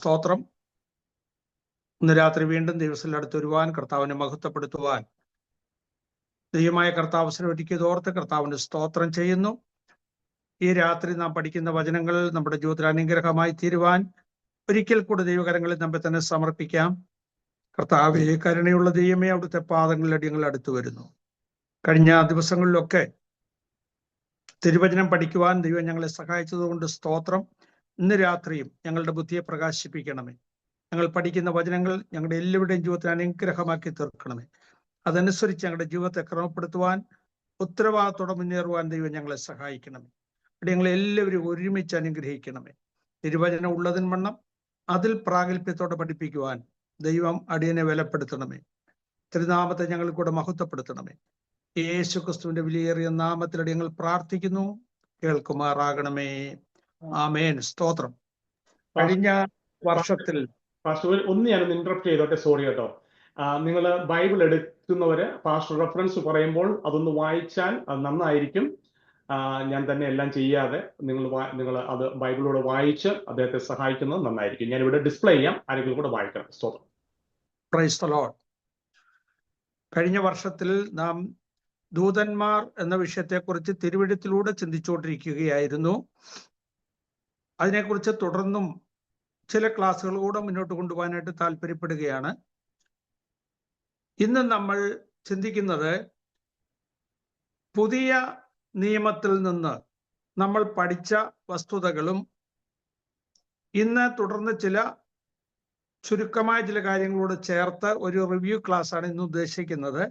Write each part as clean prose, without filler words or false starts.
സ്തോത്രം. ഇന്ന് രാത്രി വീണ്ടും ദിവസത്തിൽ അടുത്ത് വരുവാൻ, കർത്താവിനെ മഹത്വപ്പെടുത്തുവാൻ ദൈവമായ കർത്താവ് ശ്രമിക്കുന്നത് ഓർത്ത് കർത്താവിന് സ്തോത്രം ചെയ്യുന്നു. ഈ രാത്രി നാം പഠിക്കുന്ന വചനങ്ങൾ നമ്മുടെ ജീവിതത്തിൽ അനുഗ്രഹമായി തീരുവാൻ ഒരിക്കൽ കൂടെ ദൈവകരങ്ങളിൽ നമ്മെ തന്നെ സമർപ്പിക്കാം. കർത്താവേ, കരുണയുള്ള ദൈവമേ, അവിടുത്തെ പാദങ്ങളിൽ അടിയങ്ങൾ അടുത്തു വരുന്നു. കഴിഞ്ഞ ദിവസങ്ങളിലൊക്കെ തിരുവചനം പഠിക്കുവാൻ ദൈവം ഞങ്ങളെ സഹായിച്ചതുകൊണ്ട് സ്തോത്രം. ഇന്ന് രാത്രിയും ഞങ്ങളുടെ ബുദ്ധിയെ പ്രകാശിപ്പിക്കണമേ. ഞങ്ങൾ പഠിക്കുന്ന വചനങ്ങൾ ഞങ്ങളുടെ എല്ലാവരുടെയും ജീവിതത്തിൽ അനുഗ്രഹമാക്കി തീർക്കണമേ. അതനുസരിച്ച് ഞങ്ങളുടെ ജീവിതത്തെ ക്രമപ്പെടുത്തുവാൻ, ഉത്തരവാദിത്തോടെ മുന്നേറുവാൻ ദൈവം ഞങ്ങളെ സഹായിക്കണമേ. അവിടെ ഞങ്ങളെ എല്ലാവരും ഒരുമിച്ച് അനുഗ്രഹിക്കണമേ. തിരുവചനം ഉള്ളതിൻ വണ്ണം അതിൽ പ്രാഗൽഭ്യത്തോടെ പഠിപ്പിക്കുവാൻ ദൈവം അടിയനെ ബലപ്പെടുത്തണമേ. തിരുനാമത്തെ ഞങ്ങൾ കൂടെ മഹത്വപ്പെടുത്തണമേ. യേശു ക്രിസ്തുവിന്റെ വിലയേറിയ നാമത്തിൽ ഞങ്ങൾ പ്രാർത്ഥിക്കുന്നു, കേൾക്കുമാറാകണമേ. ആമേൻ. സ്തോത്രം. കഴിഞ്ഞ വർഷത്തിൽ ഒന്ന് ഞാനൊന്ന് ഇന്ററപ്റ്റ് ചെയ്തോട്ടെ, സോറി കേട്ടോ. നിങ്ങൾ ബൈബിൾ എടുക്കുന്നവര് പാസ്റ്റർ റെഫറൻസ് പറയുമ്പോൾ അതൊന്ന് വായിച്ചാൽ അത് നന്നായിരിക്കും. ഞാൻ തന്നെ എല്ലാം ചെയ്യാതെ നിങ്ങൾ അത് ബൈബിളോട് വായിച്ച് അദ്ദേഹത്തെ സഹായിക്കുന്നത് നന്നായിരിക്കും. ഞാൻ ഇവിടെ ഡിസ്പ്ലേ ചെയ്യാം, ആരെങ്കിലും കൂടെ വായിക്കണം. സ്തോത്രം. Praise the Lord. കഴിഞ്ഞ വർഷത്തിൽ നാം ദൂതന്മാർ എന്ന വിഷയത്തെക്കുറിച്ച് തിരുവെഴുത്തിലൂടെ ചിന്തിച്ചുകൊണ്ടിരിക്കുകയായിരുന്നു. അതിനെക്കുറിച്ച് തുടർന്നും ചില ക്ലാസ്സുകൾ കൂടെ മുന്നോട്ട് കൊണ്ടുപോകാനായിട്ട് താല്പര്യപ്പെടുകയാണ്. ഇന്ന് നമ്മൾ ചിന്തിക്കുന്നത് പുതിയ നിയമത്തിൽ നിന്ന് നമ്മൾ പഠിച്ച വസ്തുതകളും ഇന്ന് തുടർന്ന് ചില ചുരുക്കമായ ചില കാര്യങ്ങളോട് ചേർത്ത് ഒരു റിവ്യൂ ക്ലാസ് ആണ് ഇന്ന് ഉദ്ദേശിക്കുന്നത്.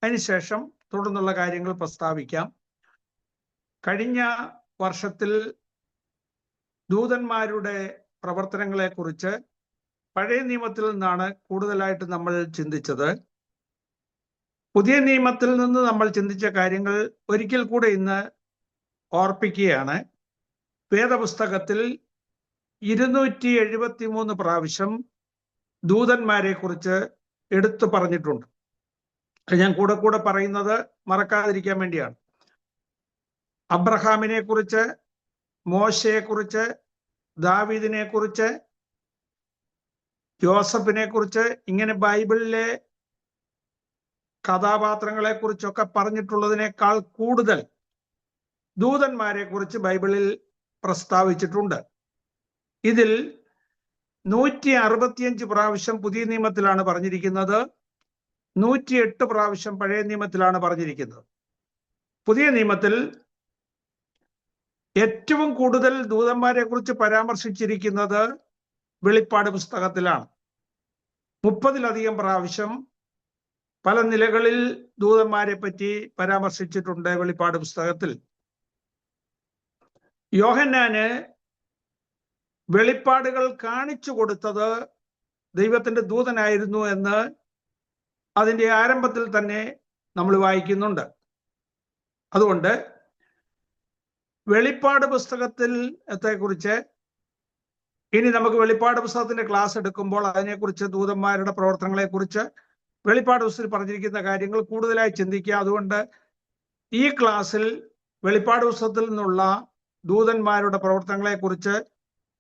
അതിനുശേഷം തുടർന്നുള്ള കാര്യങ്ങൾ പ്രസ്താവിക്കാം. കഴിഞ്ഞ വർഷത്തിൽ ദൂതന്മാരുടെ പ്രവർത്തനങ്ങളെക്കുറിച്ച് പഴയ നിയമത്തിൽ നിന്നാണ് കൂടുതലായിട്ട് നമ്മൾ ചിന്തിച്ചത്. പുതിയ നിയമത്തിൽ നിന്ന് നമ്മൾ ചിന്തിച്ച കാര്യങ്ങൾ ഒരിക്കൽ കൂടെ ഇന്ന് ഓർപ്പിക്കുകയാണ്. വേദപുസ്തകത്തിൽ 273 പ്രാവശ്യം ദൂതന്മാരെ കുറിച്ച് എടുത്തു പറഞ്ഞിട്ടുണ്ട്. ഞാൻ കൂടെ കൂടെ പറയുന്നത് മറക്കാതിരിക്കാൻ വേണ്ടിയാണ്. അബ്രഹാമിനെ കുറിച്ച്, മോശയെ കുറിച്ച്, ദാവീദിനെ കുറിച്ച്, യോസഫിനെ കുറിച്ച്, ഇങ്ങനെ ബൈബിളിലെ കഥാപാത്രങ്ങളെ കുറിച്ചൊക്കെ പറഞ്ഞിട്ടുള്ളതിനേക്കാൾ കൂടുതൽ ദൂതന്മാരെ കുറിച്ച് ബൈബിളിൽ പ്രസ്താവിച്ചിട്ടുണ്ട്. ഇതിൽ 165 പ്രാവശ്യം പുതിയ നിയമത്തിലാണ് പറഞ്ഞിരിക്കുന്നത്, 108 പ്രാവശ്യം പഴയ നിയമത്തിലാണ് പറഞ്ഞിരിക്കുന്നത്. പുതിയ നിയമത്തിൽ ഏറ്റവും കൂടുതൽ ദൂതന്മാരെ കുറിച്ച് പരാമർശിച്ചിരിക്കുന്നത് വെളിപ്പാട് പുസ്തകത്തിലാണ്. 30-ലധികം പ്രാവശ്യം പല നിലകളിൽ ദൂതന്മാരെ പറ്റി പരാമർശിച്ചിട്ടുണ്ട് വെളിപ്പാട് പുസ്തകത്തിൽ. യോഹന്നാന് വെളിപ്പാടുകൾ കാണിച്ചു കൊടുത്തത് ദൈവത്തിന്റെ ദൂതനായിരുന്നു എന്ന് അതിന്റെ ആരംഭത്തിൽ തന്നെ നമ്മൾ വായിക്കുന്നുണ്ട്. അതുകൊണ്ട് വെളിപ്പാട് പുസ്തകത്തെ ഇനി നമുക്ക് വെളിപ്പാട് പുസ്തകത്തിന്റെ ക്ലാസ് എടുക്കുമ്പോൾ അതിനെക്കുറിച്ച്, ദൂതന്മാരുടെ പ്രവർത്തനങ്ങളെ കുറിച്ച് വെളിപ്പാട് പുസ്തകത്തിൽ പറഞ്ഞിരിക്കുന്ന കാര്യങ്ങൾ കൂടുതലായി ചിന്തിക്കുക. അതുകൊണ്ട് ഈ ക്ലാസ്സിൽ വെളിപ്പാട് പുസ്തകത്തിൽ നിന്നുള്ള ദൂതന്മാരുടെ പ്രവർത്തനങ്ങളെ കുറിച്ച്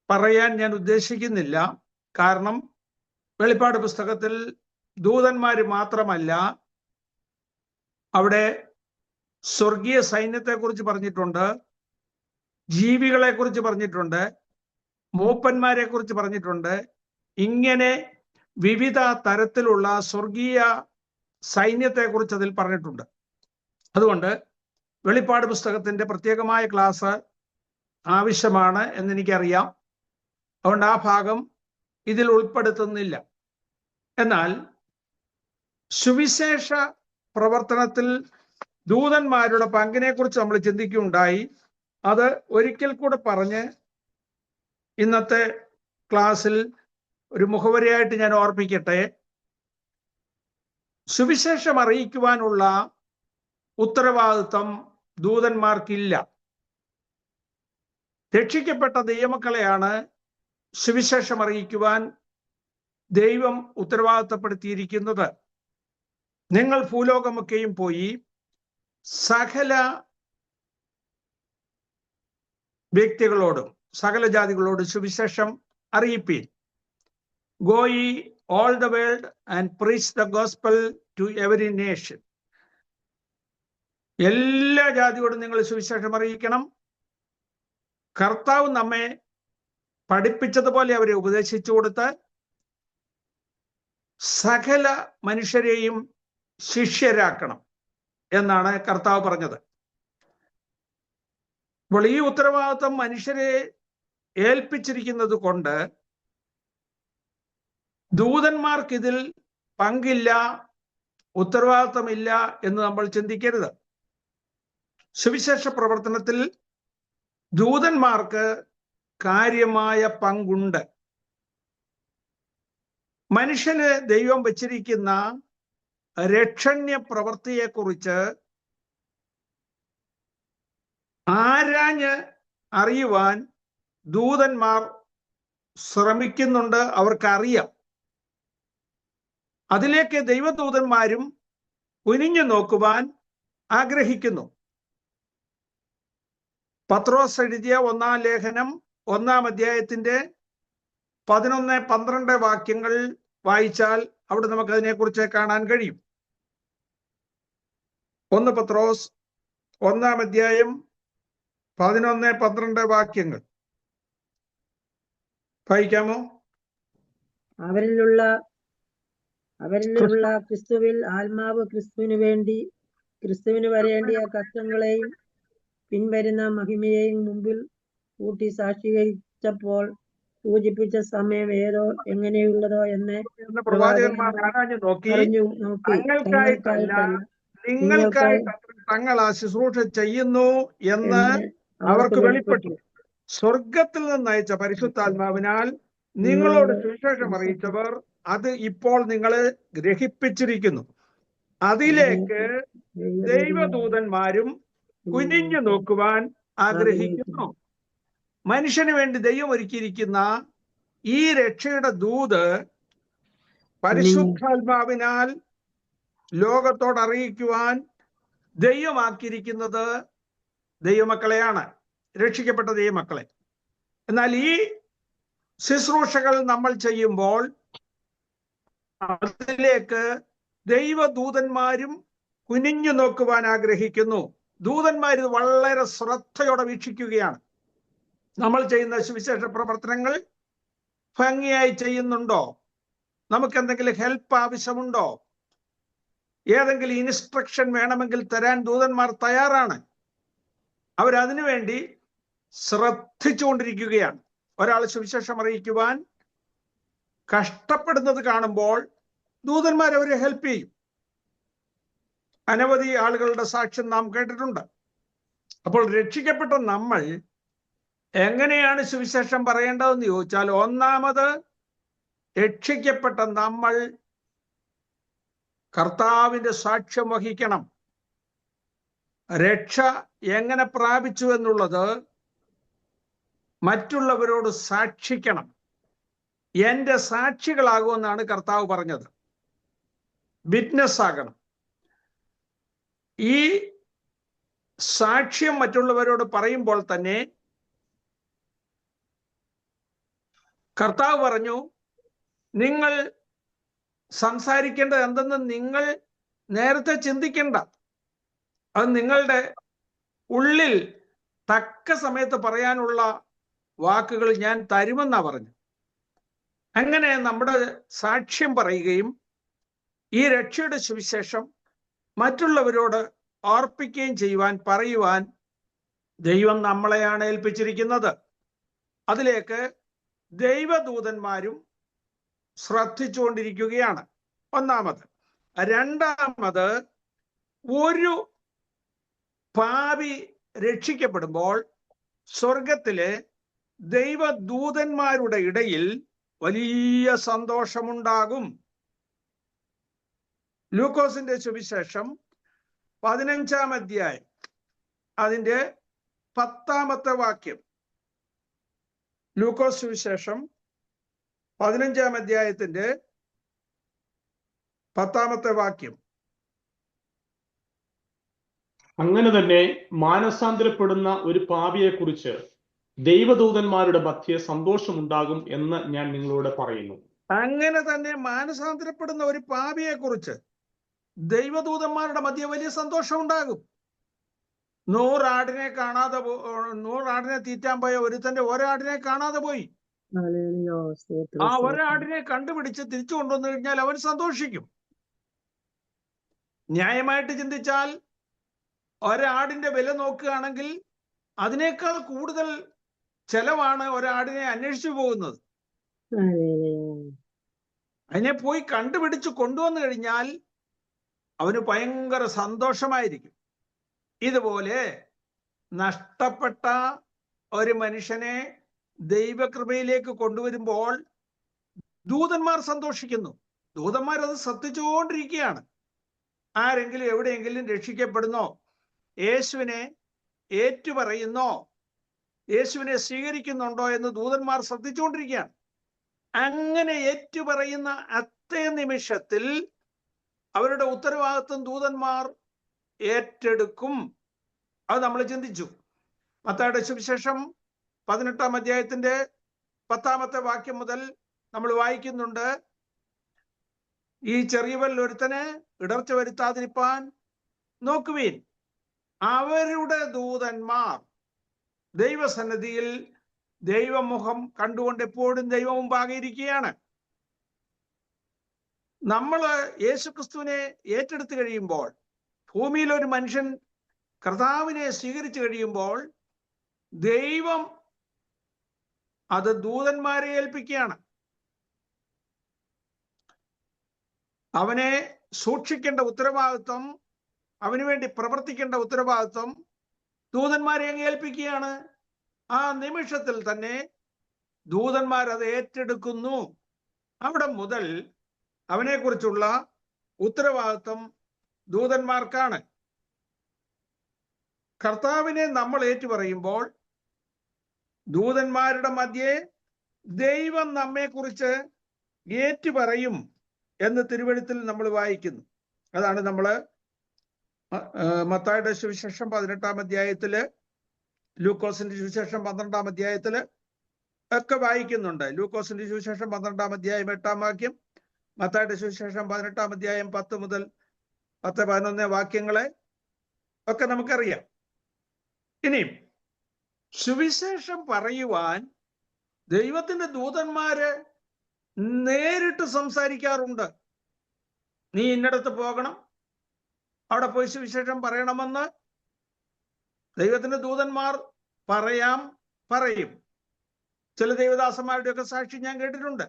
പറയാൻ ഞാൻ ഉദ്ദേശിക്കുന്നില്ല. കാരണം വെളിപ്പാട് പുസ്തകത്തിൽ ദൂതന്മാര് മാത്രമല്ല, അവിടെ സ്വർഗീയ സൈന്യത്തെക്കുറിച്ച് പറഞ്ഞിട്ടുണ്ട്, ജീവികളെ കുറിച്ച് പറഞ്ഞിട്ടുണ്ട്, മൂപ്പന്മാരെ കുറിച്ച് പറഞ്ഞിട്ടുണ്ട്. ഇങ്ങനെ വിവിധ തരത്തിലുള്ള സ്വർഗീയ സൈന്യത്തെക്കുറിച്ച് അതിൽ പറഞ്ഞിട്ടുണ്ട്. അതുകൊണ്ട് വെളിപ്പാട് പുസ്തകത്തിന്റെ പ്രത്യേകമായ ക്ലാസ് ആവശ്യമാണ് എന്നെനിക്കറിയാം. അതുകൊണ്ട് ആ ഭാഗം ഇതിൽ ഉൾപ്പെടുത്തുന്നില്ല. എന്നാൽ സുവിശേഷ പ്രവർത്തനത്തിൽ ദൂതന്മാരുടെ പങ്കിനെ കുറിച്ച് നമ്മൾ ചിന്തിക്കുകയുണ്ടായി. അത് ഒരിക്കൽ കൂടെ പറഞ്ഞ് ഇന്നത്തെ ക്ലാസ്സിൽ ഒരു മുഖവരിയായിട്ട് ഞാൻ ഓർപ്പിക്കട്ടെ. സുവിശേഷം അറിയിക്കുവാനുള്ള ഉത്തരവാദിത്വം ദൂതന്മാർക്കില്ല. രക്ഷിക്കപ്പെട്ട ദൈവമക്കളെയാണ് സുവിശേഷം അറിയിക്കുവാൻ ദൈവം ഉത്തരവാദിത്തപ്പെടുത്തിയിരിക്കുന്നത്. നിങ്ങൾ ഭൂലോകമൊക്കെയും പോയി സകല വ്യക്തികളോടും സകല ജാതികളോടും സുവിശേഷം അറിയിപ്പീൻ. Go ye all the world and preach the gospel to every nation. എല്ലാ ജാതിയോടും നിങ്ങൾ സുവിശേഷം അറിയിക്കണം. കർത്താവ് നമ്മെ പഠിപ്പിച്ചതുപോലെ അവരെ ഉപദേശിച്ചു കൊടുത്ത് സകല മനുഷ്യരെയും ശിഷ്യരാക്കണം എന്നാണ് കർത്താവ് പറഞ്ഞത്. അപ്പോൾ ഈ ഉത്തരവാദിത്വം മനുഷ്യരെ ഏൽപ്പിച്ചിരിക്കുന്നത് കൊണ്ട് ദൂതന്മാർക്ക് ഇതിൽ പങ്കില്ല, ഉത്തരവാദിത്വമില്ല എന്ന് നമ്മൾ ചിന്തിക്കരുത്. സുവിശേഷ പ്രവർത്തനത്തിൽ ദൂതന്മാർക്ക് കാര്യമായ പങ്കുണ്ട്. മനുഷ്യന് ദൈവം വച്ചിരിക്കുന്ന രക്ഷണ്യ പ്രവൃത്തിയെക്കുറിച്ച് ആരാഞ്ഞ് അറിയുവാൻ ദൂതന്മാർ ശ്രമിക്കുന്നുണ്ട്, അവർക്കറിയാം. അതിലേക്ക് ദൈവദൂതന്മാരും കുനിഞ്ഞു നോക്കുവാൻ ആഗ്രഹിക്കുന്നു. പത്രോസ് എഴുതിയ 1-ാം ലേഖനം 1-ാം അധ്യായത്തിന്റെ 11-12 വാക്യങ്ങൾ വായിച്ചാൽ അവിടെ നമുക്ക് അതിനെക്കുറിച്ച് കാണാൻ കഴിയും. 1 പത്രോസ് 1-ാം അധ്യായം 11-12 വാക്യങ്ങൾ വായിക്കാമോ? അവരിലുള്ള ക്രിസ്തുവിൽ ആത്മാവ് ക്രിസ്തുവിന് വരേണ്ടിയ കഷ്ടങ്ങളെയും പിൻവരുന്ന മഹിമയെയും മുമ്പിൽ കൂട്ടി സാക്ഷീകരിച്ചപ്പോൾ സൂചിപ്പിച്ച സമയം ഏതോ എങ്ങനെയുള്ളതോ എന്ന് പ്രവാചകന്മാർ ആരാഞ്ഞു നോക്കി, നിങ്ങൾക്കായി തങ്ങൾ ആ ശുശ്രൂഷ ചെയ്യുന്നു എന്ന് അവർക്ക് വെളിപ്പെട്ടു. സ്വർഗത്തിൽ നിന്ന് അയച്ച പരിശുദ്ധാത്മാവിനാൽ നിങ്ങളോട് സുവിശേഷം അറിയിച്ചവർ അത് ഇപ്പോൾ നിങ്ങളെ ഗ്രഹിപ്പിച്ചിരിക്കുന്നു. അതിലേക്ക് ദൈവദൂതന്മാരും കുനിഞ്ഞു നോക്കുവാൻ ആഗ്രഹിക്കുന്നു. മനുഷ്യന് വേണ്ടി ദൈവം ഒരുക്കിയിരിക്കുന്ന ഈ രക്ഷയുടെ ദൂത് പരിശുദ്ധാത്മാവിനാൽ ലോകത്തോട് അറിയിക്കുവാൻ ദൈവമാക്കിയിരിക്കുന്നത് ദൈവമക്കളെയാണ്, രക്ഷിക്കപ്പെട്ട ദൈവമക്കളെ. എന്നാൽ ഈ ശുശ്രൂഷകൾ നമ്മൾ ചെയ്യുമ്പോൾ അതിലേക്ക് ദൈവദൂതന്മാരും കുനിഞ്ഞു നോക്കുവാൻ ആഗ്രഹിക്കുന്നു. ദൂതന്മാർ ഇത് വളരെ ശ്രദ്ധയോടെ വീക്ഷിക്കുകയാണ്. നമ്മൾ ചെയ്യുന്ന സുവിശേഷ പ്രവർത്തനങ്ങൾ ഭംഗിയായി ചെയ്യുന്നുണ്ടോ? നമുക്ക് എന്തെങ്കിലും ഹെൽപ്പ് ആവശ്യമുണ്ടോ? ഏതെങ്കിലും ഇൻസ്ട്രക്ഷൻ വേണമെങ്കിൽ തരാൻ ദൂതന്മാർ തയ്യാറാണ്. അവരതിനു വേണ്ടി ശ്രദ്ധിച്ചുകൊണ്ടിരിക്കുകയാണ്. ഒരാൾ സുവിശേഷം അറിയിക്കുവാൻ കഷ്ടപ്പെടുന്നത് കാണുമ്പോൾ ദൂതന്മാർ അവരെ ഹെൽപ്പ് ചെയ്യും. അനവധി ആളുകളുടെ സാക്ഷ്യം നാം കേട്ടിട്ടുണ്ട്. അപ്പോൾ രക്ഷിക്കപ്പെട്ട നമ്മൾ എങ്ങനെയാണ് സുവിശേഷം പറയേണ്ടതെന്ന് ചോദിച്ചാൽ, ഒന്നാമത് രക്ഷിക്കപ്പെട്ട നമ്മൾ കർത്താവിന്റെ സാക്ഷ്യം വഹിക്കണം. രക്ഷ എങ്ങനെ പ്രാപിച്ചു എന്നുള്ളത് മറ്റുള്ളവരോട് സാക്ഷിക്കണം. എന്റെ സാക്ഷികളാകുമെന്നാണ് കർത്താവ് പറഞ്ഞത്. വിറ്റ്നസ് ആകണം. ഈ സാക്ഷ്യം മറ്റുള്ളവരോട് പറയുമ്പോൾ തന്നെ കർത്താവ് പറഞ്ഞു, നിങ്ങൾ സംസാരിക്കേണ്ടത് എന്തെന്ന് നിങ്ങൾ നേരത്തെ ചിന്തിക്കേണ്ട, അത് നിങ്ങളുടെ ഉള്ളിൽ തക്ക സമയത്ത് പറയാനുള്ള വാക്കുകൾ ഞാൻ തരുമെന്നാ പറഞ്ഞു. അങ്ങനെ നമ്മുടെ സാക്ഷ്യം പറയുകയും ഈ രക്ഷയുടെ സുവിശേഷം മറ്റുള്ളവരോട് ഓർപ്പിക്കുകയും പറയുവാൻ ദൈവം നമ്മളെയാണ് ഏൽപ്പിച്ചിരിക്കുന്നത്. അതിലേക്ക് ദൈവദൂതന്മാരും ശ്രദ്ധിച്ചുകൊണ്ടിരിക്കുകയാണ്. ഒന്നാമത്. രണ്ടാമത്, ഒരു പാപി രക്ഷിക്കപ്പെടുമ്പോൾ സ്വർഗത്തിലെ ദൈവദൂതന്മാരുടെ ഇടയിൽ വലിയ സന്തോഷമുണ്ടാകും. ലൂക്കോസിന്റെ സുവിശേഷം 15-ാം അധ്യായം അതിന്റെ 10-ാമത്തെ വാക്യം. ലൂക്കോസ് സുവിശേഷം 15-ാം അധ്യായത്തിന്റെ 10-ാമത്തെ വാക്യം. അങ്ങനെ തന്നെ മാനസാന്തരപ്പെടുന്ന ഒരു പാപിയെ കുറിച്ച് ദൈവദൂതന്മാരുടെ മധ്യേ സന്തോഷമുണ്ടാകും എന്ന് ഞാൻ നിങ്ങളോട് പറയുന്നു. അങ്ങനെ തന്നെ മാനസാന്തരപ്പെടുന്ന ഒരു പാപിയെ കുറിച്ച് ദൈവദൂതന്മാരുടെ മധ്യ വലിയ സന്തോഷം ഉണ്ടാകും. 100 ആടിനെ കാണാതെ 100 ആടിനെ തീറ്റാൻ പോയ ഒരുത്തന്റെ ഒരാടിനെ കാണാതെ പോയി. ഹല്ലേലൂയ. സ്തോത്രം, ആ സ്തോത്രം. ഒരാടിനെ കണ്ടുപിടിച്ച് തിരിച്ചു കൊണ്ടുവന്നു കഴിഞ്ഞാൽ അവൻ സന്തോഷിക്കും. ന്യായമായിട്ട് ചിന്തിച്ചാൽ ഒരാടിന്റെ വില നോക്കുകയാണെങ്കിൽ അതിനേക്കാൾ കൂടുതൽ ചെലവാണ് ഒരാടിനെ അന്വേഷിച്ചു പോകുന്നത്. ഹല്ലേലൂയ. അതിനെ പോയി കണ്ടുപിടിച്ച് കൊണ്ടുവന്നു കഴിഞ്ഞാൽ അവന് ഭയങ്കര സന്തോഷമായിരിക്കും. ഇതുപോലെ നഷ്ടപ്പെട്ട ഒരു മനുഷ്യനെ ദൈവകൃപയിലേക്ക് കൊണ്ടുവരുമ്പോൾ ദൂതന്മാർ സന്തോഷിക്കുന്നു. ദൂതന്മാർ അത് ശ്രദ്ധിച്ചുകൊണ്ടിരിക്കുകയാണ്. ആരെങ്കിലും എവിടെയെങ്കിലും രക്ഷിക്കപ്പെടുന്നോ, യേശുവിനെ ഏറ്റുപറയുന്നോ, യേശുവിനെ സ്വീകരിക്കുന്നുണ്ടോ എന്ന് ദൂതന്മാർ ശ്രദ്ധിച്ചുകൊണ്ടിരിക്കുകയാണ്. അങ്ങനെ ഏറ്റുപറയുന്ന അത്തേ നിമിഷത്തിൽ അവരുടെ ഉത്തരവാദിത്വം ദൂതന്മാർ ഏറ്റെടുക്കും. അത് നമ്മൾ ചിന്തിച്ചു. മത്തായിയുടെ സുവിശേഷം 18-ാം അധ്യായത്തിന്റെ 10-ാമത്തെ വാക്യം മുതൽ നമ്മൾ വായിക്കുന്നുണ്ട്. ഈ ചെറിയവരിൽ ഒരുത്തന് ഇടർച്ച വരുത്താതിരിപ്പാൻ നോക്കുവീൻ. അവരുടെ ദൂതന്മാർ ദൈവസന്നിധിയിൽ ദൈവമുഖം കണ്ടുകൊണ്ട് എപ്പോഴും ദൈവം മുമ്പാകെ ഇരിക്കുകയാണ്. നമ്മള് യേശുക്രിസ്തുവിനെ ഏറ്റെടുത്തു കഴിയുമ്പോൾ, ഭൂമിയിൽ ഒരു മനുഷ്യൻ കർത്താവിനെ സ്വീകരിച്ചു കഴിയുമ്പോൾ ദൈവം അത് ദൂതന്മാരെ ഏൽപ്പിക്കുകയാണ്. അവനെ സൂക്ഷിക്കേണ്ട ഉത്തരവാദിത്വം, അവന് വേണ്ടി പ്രവർത്തിക്കേണ്ട ഉത്തരവാദിത്വം ദൂതന്മാരെ അങ്ങ് ഏൽപ്പിക്കുകയാണ്. ആ നിമിഷത്തിൽ തന്നെ ദൂതന്മാർ അത് ഏറ്റെടുക്കുന്നു. അവിടെ മുതൽ അവനെക്കുറിച്ചുള്ള ഉത്തരവാദിത്വം ദൂതന്മാർക്കാണ്. കർത്താവിനെ നമ്മൾ ഏറ്റുപറയുമ്പോൾ ദൂതന്മാരുടെ മധ്യേ ദൈവം നമ്മെക്കുറിച്ച് ഏറ്റുപറയും എന്ന് തിരുവെഴുത്തിൽ നമ്മൾ വായിക്കുന്നു. അതാണ് നമ്മൾ മത്തായിയുടെ സുവിശേഷം 18-ാം അധ്യായത്തില്, ലൂക്കോസിന്റെ സുവിശേഷം 12-ാം അധ്യായത്തില് ഒക്കെ വായിക്കുന്നുണ്ട്. ലൂക്കോസിന്റെ സുവിശേഷം 12-ാം അധ്യായം 8-ാം വാക്യം, മത്തായിയുടെ സുവിശേഷം 18-ാം അധ്യായം 10 മുതൽ 10-11 വാക്യങ്ങളെ ഒക്കെ നമുക്കറിയാം. ഇനിയും സുവിശേഷം പറയുവാൻ ദൈവത്തിന്റെ ദൂതന്മാര് നേരിട്ട് സംസാരിക്കാറുണ്ട്. നീ ഇന്നടത്ത് പോകണം, അവിടെ പോയി സുവിശേഷം പറയണമെന്ന് ദൈവത്തിന്റെ ദൂതന്മാർ പറയും. ചില ദൈവദാസന്മാരുടെയൊക്കെ സാക്ഷി ഞാൻ കേട്ടിട്ടുണ്ട്.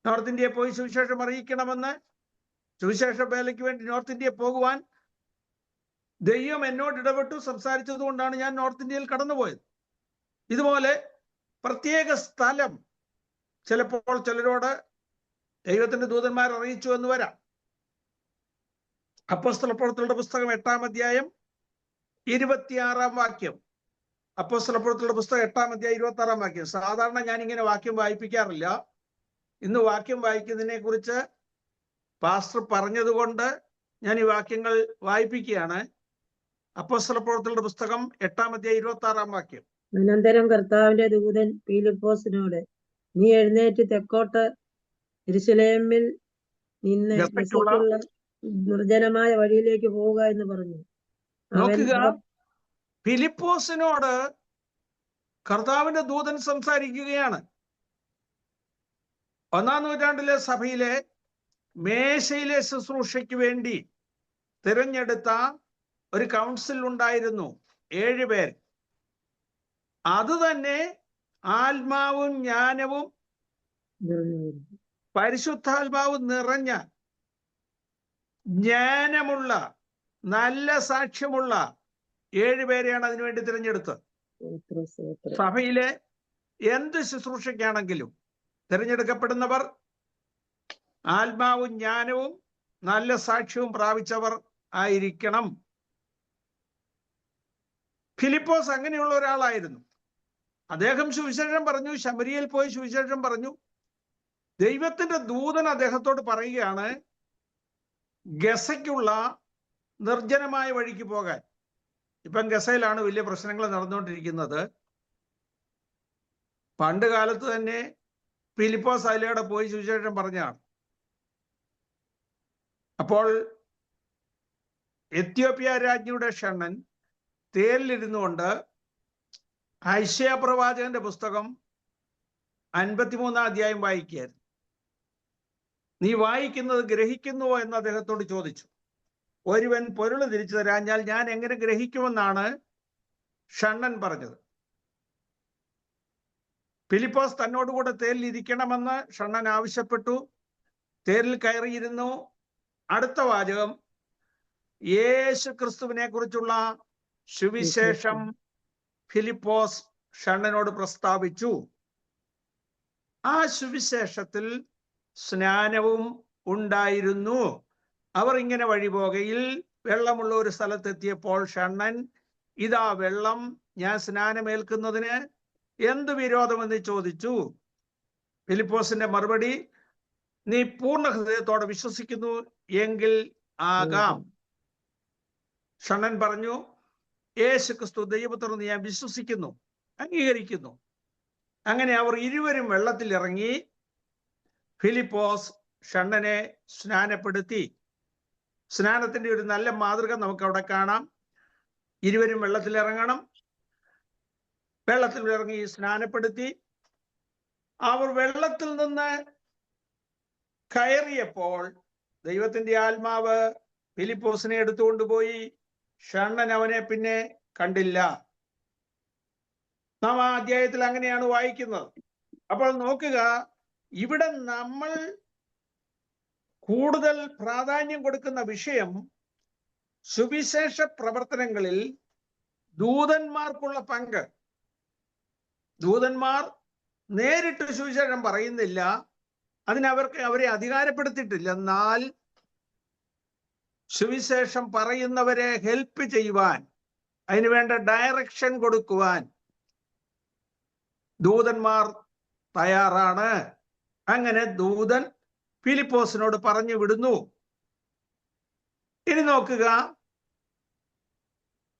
നോർത്ത് ഇന്ത്യയിൽ പോയി സുവിശേഷം അറിയിക്കണമെന്ന്, സുവിശേഷ വേലയ്ക്ക് വേണ്ടി നോർത്ത് ഇന്ത്യയിൽ പോകുവാൻ ദൈവം എന്നോട് ഇടപെട്ടു സംസാരിച്ചത് കൊണ്ടാണ് ഞാൻ നോർത്ത് ഇന്ത്യയിൽ കടന്നുപോയത്. ഇതുപോലെ പ്രത്യേക സ്ഥലം ചിലപ്പോൾ ചിലരോട് ദൈവത്തിന്റെ ദൂതന്മാർ അറിയിച്ചു എന്ന് വരാം. അപ്പോസ്തലപ്രവൃത്തികളുടെ പുസ്തകം 8-ാം അധ്യായം 26-ാം വാക്യം. അപ്പോസ്തലപ്രവൃത്തികളുടെ പുസ്തകം 8-ാം അധ്യായം 26-ാം വാക്യം. സാധാരണ ഞാൻ ഇങ്ങനെ വാക്യം വായിപ്പിക്കാറില്ല. ഇന്ന് വാക്യം വായിക്കുന്നതിനെ കുറിച്ച് പാസ്റ്റർ പറഞ്ഞതുകൊണ്ട് ഞാൻ ഈ വാക്യങ്ങൾ വായിപ്പിക്കുകയാണ്. അപ്പോസ്തലപ്രവൃത്തികളുടെ പുസ്തകം 8-ാം അധ്യായം 26-ാം വാക്യം. അനന്തരം കർത്താവിന്റെ ദൂതൻ ഫിലിപ്പോസിനോട്, നീ എഴുന്നേറ്റ് തെക്കോട്ട് യെരൂശലേമിൽ നിന്ന് ഗസയ്ക്കുള്ള നിർജ്ജനമായ വഴിയിലേക്ക് പോവുക എന്ന് പറഞ്ഞു. നോക്കുക, ഫിലിപ്പോസിനോട് കർത്താവിന്റെ ദൂതൻ സംസാരിക്കുകയാണ്. 1-ാം നൂറ്റാണ്ടിലെ സഭയിലെ മേശയിലെ ശുശ്രൂഷയ്ക്ക് വേണ്ടി തിരഞ്ഞെടുത്ത ഒരു കൗൺസിൽ ഉണ്ടായിരുന്നു, 7 പേർ. അത് തന്നെ ആത്മാവും ജ്ഞാനവും പരിശുദ്ധാത്മാവും നിറഞ്ഞ, ജ്ഞാനമുള്ള, നല്ല സാക്ഷ്യമുള്ള 7 പേരെയാണ് അതിനുവേണ്ടി തിരഞ്ഞെടുത്തത്. സഭയിലെ എന്ത് ശുശ്രൂഷയ്ക്കാണെങ്കിലും തിരഞ്ഞെടുക്കപ്പെടുന്നവർ ആത്മാവും ജ്ഞാനവും നല്ല സാക്ഷ്യവും പ്രാപിച്ചവർ ആയിരിക്കണം. ഫിലിപ്പോസ് അങ്ങനെയുള്ള ഒരാളായിരുന്നു. അദ്ദേഹം സുവിശേഷം പറഞ്ഞു, ശമരിയയിൽ പോയി സുവിശേഷം പറഞ്ഞു. ദൈവത്തിന്റെ ദൂതൻ അദ്ദേഹത്തോട് പറയുകയാണ് ഗസയ്ക്കുള്ള നിർജ്ജനമായ വഴിക്ക് പോകാൻ. ഇപ്പം ഗസയിലാണ് വലിയ പ്രശ്നങ്ങൾ നടന്നുകൊണ്ടിരിക്കുന്നത്. പണ്ട് കാലത്ത് തന്നെ ഫിലിപ്പോസ് അതിലൂടെ പോയി സുവിശേഷം പറഞ്ഞാണ്. അപ്പോൾ എത്യോപ്യ രാജ്ഞിയുടെ ഷണ്ണൻ തേരിലിരുന്നുകൊണ്ട് ഐശയ്യാ പ്രവാചകന്റെ പുസ്തകം 53-ാം അധ്യായം വായിക്കുകയായിരുന്നു. നീ വായിക്കുന്നത് ഗ്രഹിക്കുന്നുവോ എന്ന് അദ്ദേഹത്തോട് ചോദിച്ചു. ഒരുവൻ പൊരുള് തിരിച്ചു തരാഞ്ഞാൽ ഞാൻ എങ്ങനെ ഗ്രഹിക്കുമെന്നാണ് ഷണ്ണൻ പറഞ്ഞത്. ഫിലിപ്പോസ് തന്നോടുകൂടെ തേരിൽ ഇരിക്കണമെന്ന് ഷണ്ണൻ ആവശ്യപ്പെട്ടു. തേരിൽ കയറിയിരുന്നു. അടുത്ത വാചകം, യേശു ക്രിസ്തുവിനെ കുറിച്ചുള്ള സുവിശേഷം ഫിലിപ്പോസ് ഷണ്ണനോട് പ്രസ്താവിച്ചു. ആ സുവിശേഷത്തിൽ സ്നാനവും ഉണ്ടായിരുന്നു. അവർ ഇങ്ങനെ വഴിപോകയിൽ വെള്ളമുള്ള ഒരു സ്ഥലത്തെത്തിയപ്പോൾ ഷണ്ണൻ, ഇതാ വെള്ളം, ഞാൻ സ്നാനമേൽക്കുന്നതിന് എന്ത് വിരോധമെന്ന് ചോദിച്ചു. ഫിലിപ്പോസിന്റെ മറുപടി, നീ പൂർണ്ണ ഹൃദയത്തോടെ വിശ്വസിക്കുന്നു എങ്കിൽ ആകാം. ഷണ്ണൻ പറഞ്ഞു, യേശു ക്രിസ്തു ദൈവപുത്രൻ ഞാൻ വിശ്വസിക്കുന്നു, അംഗീകരിക്കുന്നു. അങ്ങനെ അവർ ഇരുവരും വെള്ളത്തിൽ ഇറങ്ങി. ഫിലിപ്പോസ് ഷണ്ണനെ സ്നാനപ്പെടുത്തി. സ്നാനത്തിന്റെ ഒരു നല്ല മാതൃക നമുക്ക് അവിടെ കാണാം. ഇരുവരും വെള്ളത്തിൽ ഇറങ്ങണം. വെള്ളത്തിൽ ഇറങ്ങി സ്നാനപ്പെടുത്തി. അവർ വെള്ളത്തിൽ നിന്ന് കയറിയപ്പോൾ ദൈവത്തിന്റെ ആത്മാവ് ഫിലിപ്പോസിനെ എടുത്തുകൊണ്ടുപോയി. ഷണ്ണൻ അവനെ പിന്നെ കണ്ടില്ല. നാം ആ അധ്യായത്തിൽ അങ്ങനെയാണ് വായിക്കുന്നത്. അപ്പോൾ നോക്കുക, ഇവിടെ നമ്മൾ കൂടുതൽ പ്രാധാന്യം കൊടുക്കുന്ന വിഷയം സുവിശേഷ പ്രവർത്തനങ്ങളിൽ ദൂതന്മാർക്കുള്ള പങ്ക്. ദൂതന്മാർ നേരിട്ട് സുവിശേഷം പറയുന്നില്ല, അവരെ അധികാരപ്പെടുത്തിയിട്ടില്ല. എന്നാൽ സുവിശേഷം പറയുന്നവരെ ഹെൽപ്പ് ചെയ്യുവാൻ, അതിനുവേണ്ട ഡയറക്ഷൻ കൊടുക്കുവാൻ ദൂതന്മാർ തയ്യാറാണ്. അങ്ങനെ ദൂതൻ ഫിലിപ്പോസിനോട് പറഞ്ഞു വിടുന്നു. ഇനി നോക്കുക,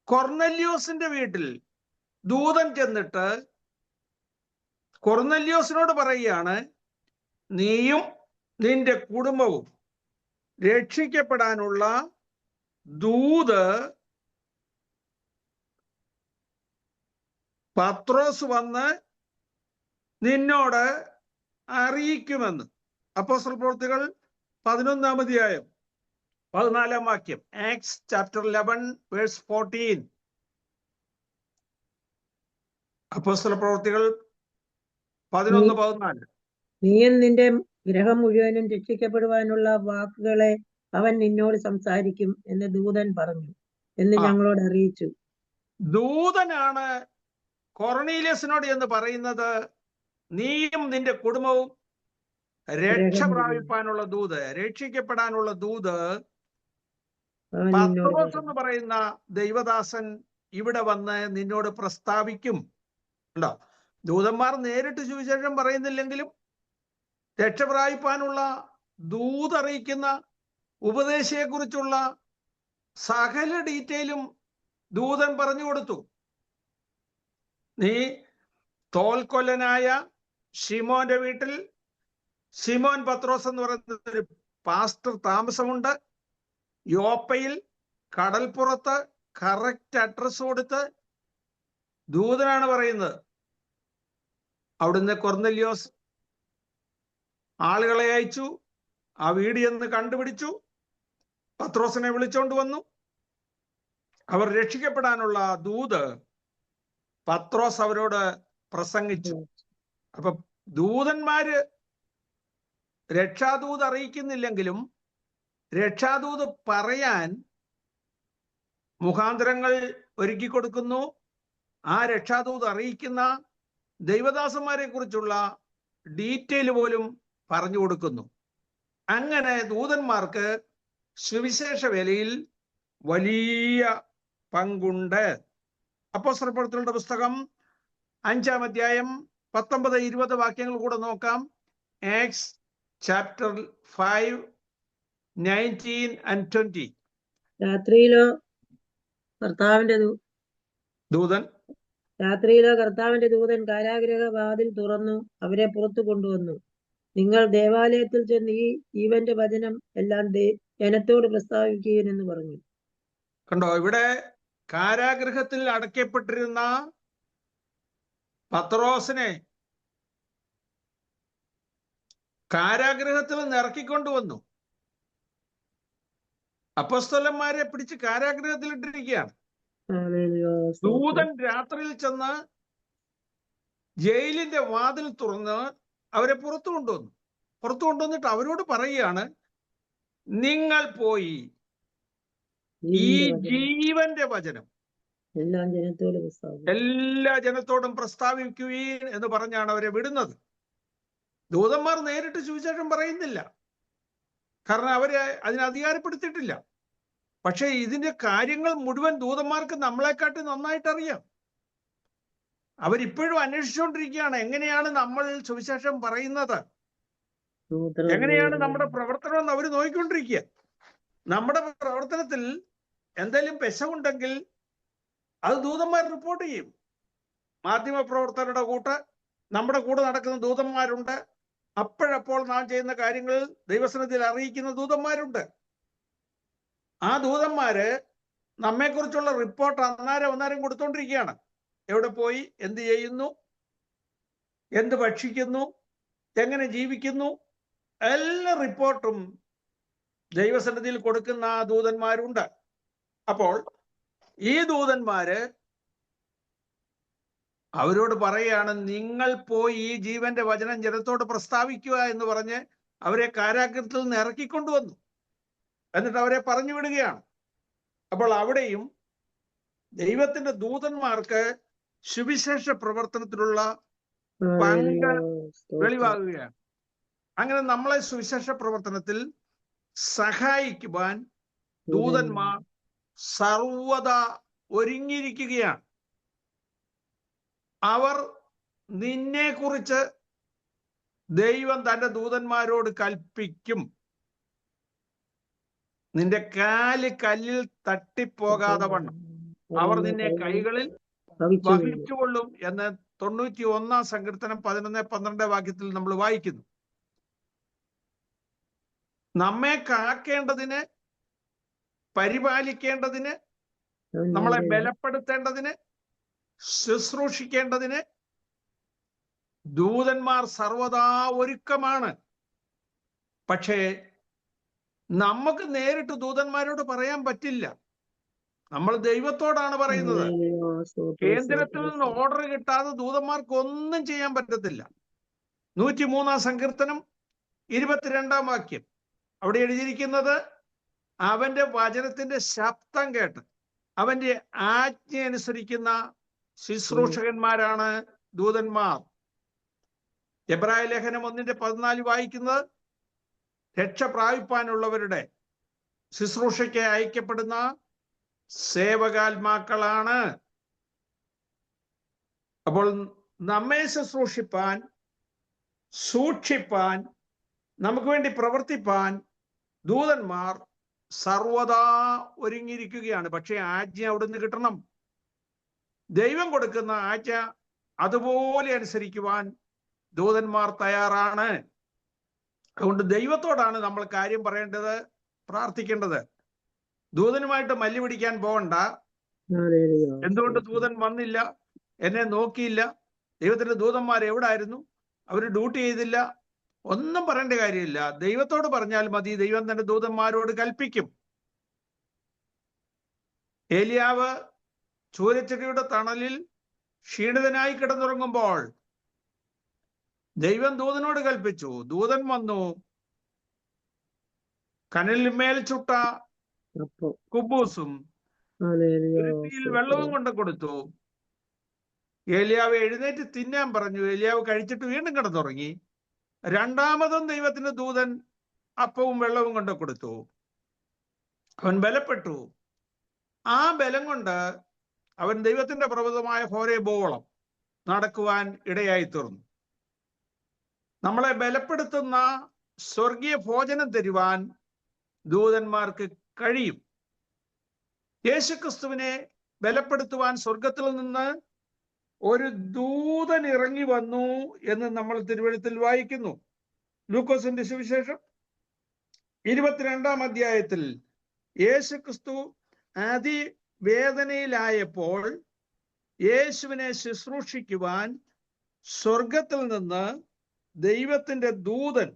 കൊർന്നല്യോസിന്റെ വീട്ടിൽ ദൂതൻ ചെന്നിട്ട് കൊർന്നല്യോസിനോട് പറയുകയാണ്, നീയും നിന്റെ കുടുംബവും രക്ഷിക്കപ്പെടാനുള്ള ദൂത് പത്രോസ് വന്ന് നിന്നോട് അറിയിക്കുമെന്ന്. അപ്പോസ്തല പ്രവൃത്തികൾ 11-ാം അധ്യായം 14-ാം വാക്യം. Acts chapter 11 verse 14. അപ്പോസ്തല പ്രവൃത്തികൾ 11-14. നീയും നിന്റെ ഗ്രഹം മുഴുവനും രക്ഷിക്കപ്പെടുവാനുള്ള വാക്കുകളെ അവൻ നിന്നോട് സംസാരിക്കും എന്ന് ദൂതൻ പറഞ്ഞു എന്ന് ഞങ്ങളോട് അറിയിച്ചു. ദൂതനാണ് കൊർന്നേലിയസിനോട് എന്ന് പറയുന്നത്, നീയും നിന്റെ കുടുംബവും രക്ഷ പ്രാപിപ്പാനുള്ള ദൂത്, രക്ഷിക്കപ്പെടാനുള്ള ദൂത് പത്രോസ് എന്ന് പറയുന്ന ദൈവദാസൻ ഇവിടെ വന്ന് നിന്നോട് പ്രസ്താവിക്കും. ഉണ്ടോ? ദൂതന്മാർ നേരിട്ട് സുവിശേഷം പറയുന്നില്ലെങ്കിലും രക്ഷ പ്രാപിപ്പാനുള്ള ദൂത് അറിയിക്കുന്ന ഉപദേശിയെ കുറിച്ചുള്ള സകല ഡീറ്റെയിലും ദൂതൻ പറഞ്ഞു കൊടുത്തു. നീ തോൽക്കൊല്ലനായ ശിമോന്റെ വീട്ടിൽ, ശിമോൻ പത്രോസ് എന്ന് പറയുന്ന ഒരു പാസ്റ്റർ താമസമുണ്ട്. യോപ്പയിൽ കടൽപ്പുറത്ത് കറക്റ്റ് അഡ്രസ് കൊടുത്ത് ദൂതനാണ് പറയുന്നത്. അവിടുന്ന് കൊർന്നല്യോസ് ആളുകളെ അയച്ചു. ആ വീട് എന്ന് കണ്ടുപിടിച്ചു. പത്രോസിനെ വിളിച്ചോണ്ട് വന്നു. അവർ രക്ഷിക്കപ്പെടാനുള്ള ദൂത് പത്രോസ് അവരോട് പ്രസംഗിച്ചു. അപ്പൊ ദൂതന്മാര് രക്ഷാദൂത് അറിയിക്കുന്നില്ലെങ്കിലും രക്ഷാദൂത് പറയാൻ മുഖാന്തരങ്ങൾ ഒരുക്കി കൊടുക്കുന്നു. ആ രക്ഷാദൂത് അറിയിക്കുന്ന ദൈവദാസന്മാരെ കുറിച്ചുള്ള ഡീറ്റെയിൽ പോലും പറഞ്ഞു കൊടുക്കുന്നു. അങ്ങനെ ദൂതന്മാർക്ക് സുവിശേഷ വേലയിൽ വലിയ പങ്കുണ്ട്. അപ്പോസ്തല പ്രവൃത്തികളുടെ പുസ്തകം 5-ാം അധ്യായം 19-20 വാക്യങ്ങൾ കൂടെ നോക്കാം. Acts chapter 5 19 and 20. രാത്രിയിലോ കർത്താവിന്റെ ദൂതൻ കാരാഗൃഹ വാതിൽ തുറന്നു അവരെ പുറത്തു കൊണ്ടുവന്നു. നിങ്ങൾ ദേവാലയത്തിൽ ചെന്ന് ഈ ജീവന്റെ വചനം എല്ലാം ജനത്തോട് പ്രസ്താവിക്കുകയും എന്ന് പറഞ്ഞു. കണ്ടോ, ഇവിടെ കാരാഗൃഹത്തിൽ അടയ്ക്കപ്പെട്ടിരുന്ന പത്രോസിനെ കാരാഗൃഹത്തിൽ നിന്ന് ഇറക്കിക്കൊണ്ടുവന്നു. അപ്പോസ്തലന്മാരെ പിടിച്ച് കാരാഗൃഹത്തിൽ ഇട്ടിരിക്കുകയാണ്. ദൂതൻ രാത്രിയിൽ ചെന്ന് ജയിലിന്റെ വാതിൽ തുറന്ന് അവരെ പുറത്തു കൊണ്ടുവന്നിട്ട് അവരോട് പറയുകയാണ്, നിങ്ങൾ പോയി ഈ ജീവന്റെ വചനം എല്ലാ ജനത്തോടും പ്രസ്താവിക്കുകയും എന്ന് പറഞ്ഞാണ് അവരെ വിടുന്നത്. ദൂതന്മാർ നേരിട്ട് സുവിശേഷം പറയുന്നില്ല, കാരണം അവരെ അതിനെ അധികാരപ്പെടുത്തിയിട്ടില്ല. പക്ഷെ ഇതിന്റെ കാര്യങ്ങൾ മുഴുവൻ ദൂതന്മാർക്ക് നമ്മളെക്കാട്ടി നന്നായിട്ട് അറിയാം. അവരിപ്പോഴും അന്വേഷിച്ചുകൊണ്ടിരിക്കുകയാണ്, എങ്ങനെയാണ് നമ്മൾ സുവിശേഷം പറയുന്നത്, എങ്ങനെയാണ് നമ്മുടെ പ്രവർത്തനം എന്ന് അവർ നോക്കിക്കൊണ്ടിരിക്കുക. നമ്മുടെ പ്രവർത്തനത്തിൽ എന്തെങ്കിലും പെശകുണ്ടെങ്കിൽ അത് ദൂതന്മാർ റിപ്പോർട്ട് ചെയ്യും. മാധ്യമ പ്രവർത്തകരുടെ നമ്മുടെ കൂടെ നടക്കുന്ന ദൂതന്മാരുണ്ട്. അപ്പോഴപ്പോൾ നാം ചെയ്യുന്ന കാര്യങ്ങൾ ദൈവസന്നിധിയിൽ അറിയിക്കുന്ന ദൂതന്മാരുണ്ട്. ആ ദൂതന്മാര് നമ്മെക്കുറിച്ചുള്ള റിപ്പോർട്ട് അന്നേരം കൊടുത്തോണ്ടിരിക്കുകയാണ്. എവിടെ പോയി, എന്ത് ചെയ്യുന്നു, എന്ത് ഭക്ഷിക്കുന്നു, എങ്ങനെ ജീവിക്കുന്നു, എല്ലാ റിപ്പോർട്ടും ദൈവസന്നിധിയിൽ കൊടുക്കുന്ന ആ ദൂതന്മാരുണ്ട്. അപ്പോൾ ഈ ദൂതന്മാര് അവരോട് പറയാണ്, നിങ്ങൾ പോയി ഈ ജീവന്റെ വചനം ജനത്തോട് പ്രസ്താവിക്കുക എന്ന് പറഞ്ഞ് അവരെ കാരാഗ്രഹത്തിൽ നിന്ന് ഇറക്കിക്കൊണ്ടുവന്നു. എന്നിട്ട് അവരെ പറഞ്ഞു വിടുകയാണ്. അപ്പോൾ അവിടെയും ദൈവത്തിന്റെ ദൂതന്മാർക്ക് സുവിശേഷ പ്രവർത്തനത്തിലുള്ള പങ്ക് വെളിവാകുകയാണ്. അങ്ങനെ നമ്മളെ സുവിശേഷ പ്രവർത്തനത്തിൽ സഹായിക്കുവാൻ ദൂതന്മാർ സർവദാ ഒരുങ്ങിയിരിക്കുകയാണ്. അവർ നിന്നെക്കുറിച്ച് ദൈവം തന്റെ ദൂതന്മാരോട് കൽപ്പിക്കും. നിന്റെ കാല് കല്ലിൽ തട്ടിപ്പോകാതെ വണ്ണം അവർ നിന്നെ കൈകളിൽ വഹിച്ചുകൊള്ളും എന്ന് 91 സങ്കീർത്തനം 11-12 വാക്യത്തിൽ നമ്മൾ വായിക്കുന്നു. നമ്മെ കാക്കേണ്ടതിന്, പരിപാലിക്കേണ്ടതിന്, നമ്മളെ ബലപ്പെടുത്തേണ്ടതിന്, ശുശ്രൂഷിക്കേണ്ടതിന് ദൂതന്മാർ സർവദാ ഒരുക്കമാണ്. പക്ഷേ നമുക്ക് നേരിട്ട് ദൂതന്മാരോട് പറയാൻ പറ്റില്ല. നമ്മൾ ദൈവത്തോടാണ് പറയുന്നത്. കേന്ദ്രത്തിൽ നിന്ന് ഓർഡർ കിട്ടാതെ ദൂതന്മാർക്ക് ഒന്നും ചെയ്യാൻ പറ്റത്തില്ല. 103 സങ്കീർത്തനം 22 വാക്യം അവിടെ എഴുതിയിരിക്കുന്നത്, അവന്റെ വചനത്തിന്റെ ശബ്ദം കേട്ട് അവന്റെ ആജ്ഞ അനുസരിക്കുന്ന ശുശ്രൂഷകന്മാരാണ് ദൂതന്മാർ. എബ്രായ ലേഖനം 1:14 വായിക്കുന്നത്, രക്ഷ പ്രാപിപ്പാനുള്ളവരുടെ ശുശ്രൂഷയ്ക്ക് അയക്കപ്പെടുന്ന സേവകാത്മാക്കളാണ്. അപ്പോൾ നമ്മെ ശുശ്രൂഷിപ്പാൻ, സൂക്ഷിപ്പാൻ, നമുക്ക് വേണ്ടി പ്രവർത്തിപ്പാൻ ദൂതന്മാർ സർവദാ ഒരുങ്ങിയിരിക്കുകയാണ്. പക്ഷെ ആജ്ഞ അവിടുന്ന് കിട്ടണം. ദൈവം കൊടുക്കുന്ന ആജ്ഞ അതുപോലെ അനുസരിക്കുവാൻ ദൂതന്മാർ തയ്യാറാണ്. അതുകൊണ്ട് ദൈവത്തോടാണ് നമ്മൾ കാര്യം പറയേണ്ടത്, പ്രാർത്ഥിക്കേണ്ടത്. ദൂതനുമായിട്ട് മല്ലി പിടിക്കാൻ പോകണ്ട. എന്തുകൊണ്ട് ദൂതൻ വന്നില്ല, എന്നെ നോക്കിയില്ല, ദൈവത്തിന്റെ ദൂതന്മാർ എവിടായിരുന്നു, അവർ ഡ്യൂട്ടി ചെയ്തില്ല, ഒന്നും പറയേണ്ട കാര്യമില്ല. ദൈവത്തോട് പറഞ്ഞാൽ മതി, ദൈവം തന്റെ ദൂതന്മാരോട് കൽപ്പിക്കും. ഏലിയാവ് ചൂരച്ചെടിയുടെ തണലിൽ ക്ഷീണിതനായി കിടന്നുറങ്ങുമ്പോൾ ദൈവം ദൂതനോട് കൽപ്പിച്ചു. ദൂതൻ വന്നു, കനലിന്മേൽ ചുട്ട കുബൂസും വെള്ളവും കൊണ്ട് കൊടുത്തു. ഏലിയാവ് എഴുന്നേറ്റ് തിന്നാൻ പറഞ്ഞു. ഏലിയാവ് കഴിച്ചിട്ട് വീണ്ടും കിടന്നുറങ്ങി. രണ്ടാമതും ദൈവത്തിന്റെ ദൂതൻ അപ്പവും വെള്ളവും കൊണ്ട് കൊടുത്തു. അവൻ ബലപ്പെട്ടു. ആ ബലം കൊണ്ട് അവൻ ദൈവത്തിന്റെ പർവ്വതമായ ഹോരേബോളം നടക്കുവാൻ ഇടയായി തീർന്നു. നമ്മളെ ബലപ്പെടുത്തുന്ന സ്വർഗീയ ഭോജനം തരുവാൻ ദൂതന്മാർക്ക് കഴിയും. യേശുക്രിസ്തുവിനെ ബലപ്പെടുത്തുവാൻ സ്വർഗത്തിൽ നിന്ന് ഒരു ദൂതൻ ഇറങ്ങി വന്നു എന്ന് നമ്മൾ തിരുവെഴുത്തിൽ വായിക്കുന്നു. ലൂക്കോസിന്റെ സുവിശേഷം 22-ാം അധ്യായത്തിൽ യേശുക്രിസ്തു അതിവേദനയിലായപ്പോൾ യേശുവിനെ ശുശ്രൂഷിക്കുവാൻ സ്വർഗത്തിൽ നിന്ന് ദൈവത്തിന്റെ ദൂതൻ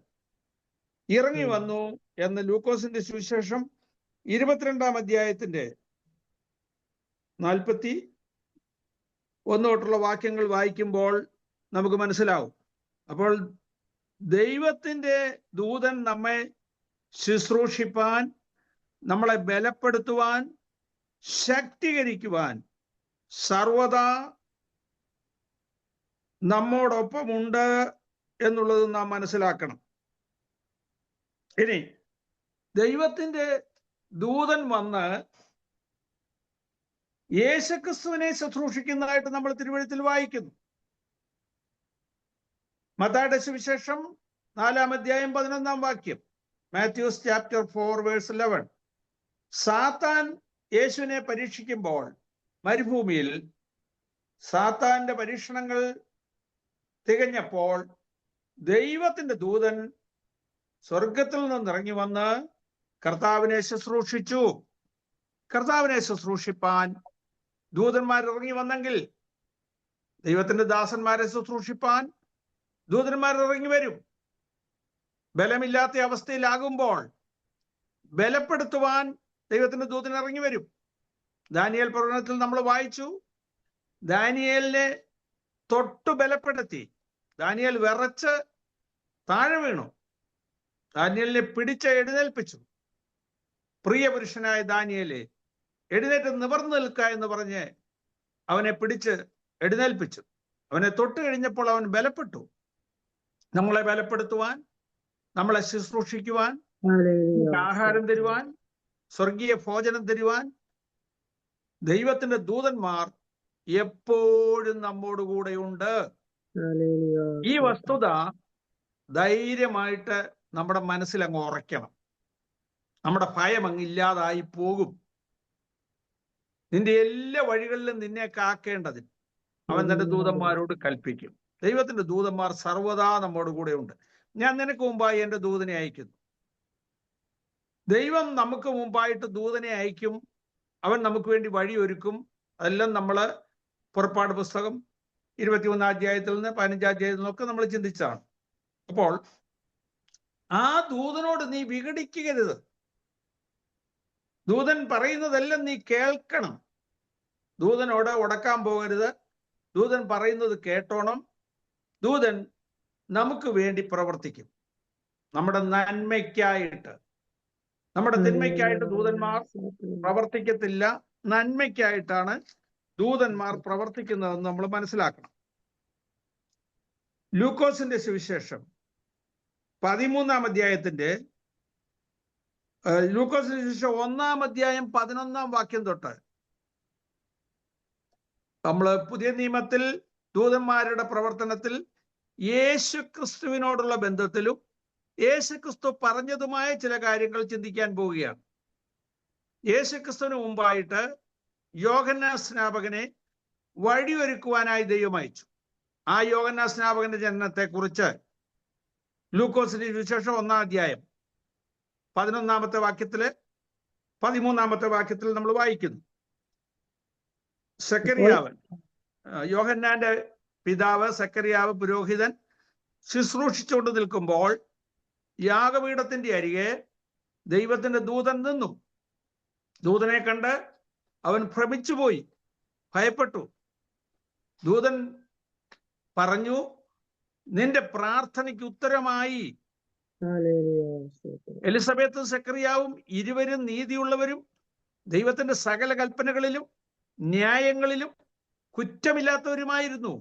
ഇറങ്ങി വന്നു എന്ന് ലൂക്കോസിന്റെ സുവിശേഷം 22-ാം അധ്യായത്തിന്റെ 41 തൊട്ടുള്ള വാക്യങ്ങൾ വായിക്കുമ്പോൾ നമുക്ക് മനസ്സിലാവും. അപ്പോൾ ദൈവത്തിന്റെ ദൂതൻ നമ്മെ ശുശ്രൂഷിപ്പാൻ, നമ്മളെ ബലപ്പെടുത്തുവാൻ, ശക്തീകരിക്കുവാൻ സർവദാ നമ്മോടൊപ്പമുണ്ട് എന്നുള്ളത് നാം മനസ്സിലാക്കണം. ഇനി ദൈവത്തിന്റെ ദൂതൻ വന്ന് യേശുക്രിസ്തുവിനെ ശുശ്രൂഷിക്കുന്നതായിട്ട് നമ്മൾ തിരുവെഴുത്തിൽ വായിക്കുന്നു. മത്തായിയുടെ സുവിശേഷം 4-ാം അധ്യായം 11-ാം വാക്യം, മാത്യൂസ് ചാപ്റ്റർ 4 വേഴ്സ് 11. സാത്താൻ യേശുവിനെ പരീക്ഷിക്കുമ്പോൾ മരുഭൂമിയിൽ സാത്താന്റെ പരീക്ഷണങ്ങൾ തികഞ്ഞപ്പോൾ ദൈവത്തിന്റെ ദൂതൻ സ്വർഗത്തിൽ നിന്നിറങ്ങി വന്ന് കർത്താവിനെ ശുശ്രൂഷിച്ചു. കർത്താവിനെ ശുശ്രൂഷിപ്പാൻ ദൂതന്മാർ ഇറങ്ങി വന്നെങ്കിൽ ദൈവത്തിന്റെ ദാസന്മാരെ ശുശ്രൂഷിപ്പാൻ ദൂതന്മാർ ഇറങ്ങി വരും. ബലമില്ലാത്ത അവസ്ഥയിലാകുമ്പോൾ ബലപ്പെടുത്തുവാൻ ദൈവത്തിന്റെ ദൂതൻ ഇറങ്ങി വരും. ദാനിയേൽ പ്രവചനത്തിൽ നമ്മൾ വായിച്ചു, ദാനിയേലിനെ തൊട്ടു ബലപ്പെടുത്തി. ദാനിയേൽ വിറച്ച് താഴെ വീണു. ദാനിയേലിനെ പിടിച്ച് എഴുന്നേൽപ്പിച്ചു. പ്രിയ പുരുഷനായ ദാനിയേലെ, എഴുന്നേറ്റ് നിവർന്നു നിൽക്ക എന്ന് പറഞ്ഞ് അവനെ പിടിച്ച് എഴുന്നേൽപ്പിച്ചു. അവനെ തൊട്ട് കഴിഞ്ഞപ്പോൾ അവൻ ബലപ്പെട്ടു. നമ്മളെ ബലപ്പെടുത്തുവാൻ, നമ്മളെ ശുശ്രൂഷിക്കുവാൻ, ആഹാരം തരുവാൻ, സ്വർഗീയ ഭോജനം തരുവാൻ ദൈവത്തിന്റെ ദൂതന്മാർ എപ്പോഴും നമ്മോടുകൂടെയുണ്ട്. ഈ വസ്തുത ധൈര്യമായിട്ട് നമ്മുടെ മനസ്സിൽ അങ്ങ് ഉറയ്ക്കണം. നമ്മുടെ ഭയം അങ്ങ് ഇല്ലാതായി പോകും. നിന്റെ എല്ലാ വഴികളിലും നിന്നെ കാക്കേണ്ടതിന് അവൻ തന്റെ ദൂതന്മാരോട് കൽപ്പിക്കും. ദൈവത്തിന്റെ ദൂതന്മാർ സർവ്വതാ നമ്മോട് കൂടെ ഉണ്ട്. ഞാൻ നിനക്ക് മുമ്പായി എൻ്റെ ദൂതനെ അയക്കുന്നു. ദൈവം നമുക്ക് മുമ്പായിട്ട് ദൂതനെ അയക്കും. അവൻ നമുക്ക് വേണ്ടി വഴിയൊരുക്കും. അതെല്ലാം നമ്മൾ പുറപ്പാട് പുസ്തകം 21-ാം അധ്യായത്തിൽ നിന്ന് 15-ാം അധ്യായത്തിൽ നിന്നൊക്കെ നമ്മൾ ചിന്തിച്ചാണ്. അപ്പോൾ ആ ദൂതനോട് നീ വിഘടിക്കരുത്. ദൂതൻ പറയുന്നതെല്ലാം നീ കേൾക്കണം. ദൂതനോട് ഉടക്കാൻ പോകരുത്. ദൂതൻ പറയുന്നത് കേട്ടോണം. ദൂതൻ നമുക്ക് വേണ്ടി പ്രവർത്തിക്കും. നമ്മുടെ നന്മയ്ക്കായിട്ട്, നമ്മുടെ തിന്മയ്ക്കായിട്ട് ദൂതന്മാർ പ്രവർത്തിക്കത്തില്ല. നന്മയ്ക്കായിട്ടാണ് ദൂതന്മാർ പ്രവർത്തിക്കുന്നതെന്ന് നമ്മൾ മനസ്സിലാക്കണം. ലൂക്കോസിന്റെ സുവിശേഷം 13-ാം അധ്യായത്തിന്റെ ലൂക്കോസിന്റെ സുവിശേഷം 1-ാം അധ്യായം 11-ാം വാക്യം തൊട്ട് നമ്മൾ പുതിയ നിയമത്തിൽ ദൂതന്മാരുടെ പ്രവർത്തനത്തിൽ യേശുക്രിസ്തുവിനോടുള്ള ബന്ധത്തിലും യേശുക്രിസ്തു പറഞ്ഞതുമായ ചില കാര്യങ്ങൾ ചിന്തിക്കാൻ പോവുകയാണ്. യേശുക്രിസ്തുവിന് മുമ്പായിട്ട് യോഹന്നാൻ സ്നാപകനെ വഴിയൊരുക്കുവാനായി ദൈവം അയച്ചു. ആ യോഹന്നാൻ സ്നാപകന്റെ ജനനത്തെ കുറിച്ച് ലൂക്കോസിന്റെ സുവിശേഷം 1-ാം അധ്യായം 11-ാമത്തെ വാക്യത്തില് 13-ാമത്തെ വാക്യത്തിൽ നമ്മൾ വായിക്കുന്നു. സക്കറിയാവ്, യോഹന്നാന്റെ പിതാവ് സക്കറിയാവ് പുരോഹിതൻ ശുശ്രൂഷിച്ചുകൊണ്ട് നിൽക്കുമ്പോൾ യാഗപീഠത്തിന്റെ അരികെ ദൈവത്തിന്റെ ദൂതൻ നിന്നു. ദൂതനെ കണ്ട് അവൻ ഭ്രമിച്ചുപോയി, ഭയപ്പെട്ടു. ദൂതൻ പറഞ്ഞു, നിന്റെ പ്രാർത്ഥനയ്ക്ക് ഉത്തരമായി. എലിസബത്തും സക്കറിയാവും ഇരുവരും നീതിയുള്ളവരും ദൈവത്തിന്റെ സകല കൽപ്പനകളിലും ന്യായങ്ങളിലും കുറ്റമില്ലാത്തവരുമായിരുന്നു.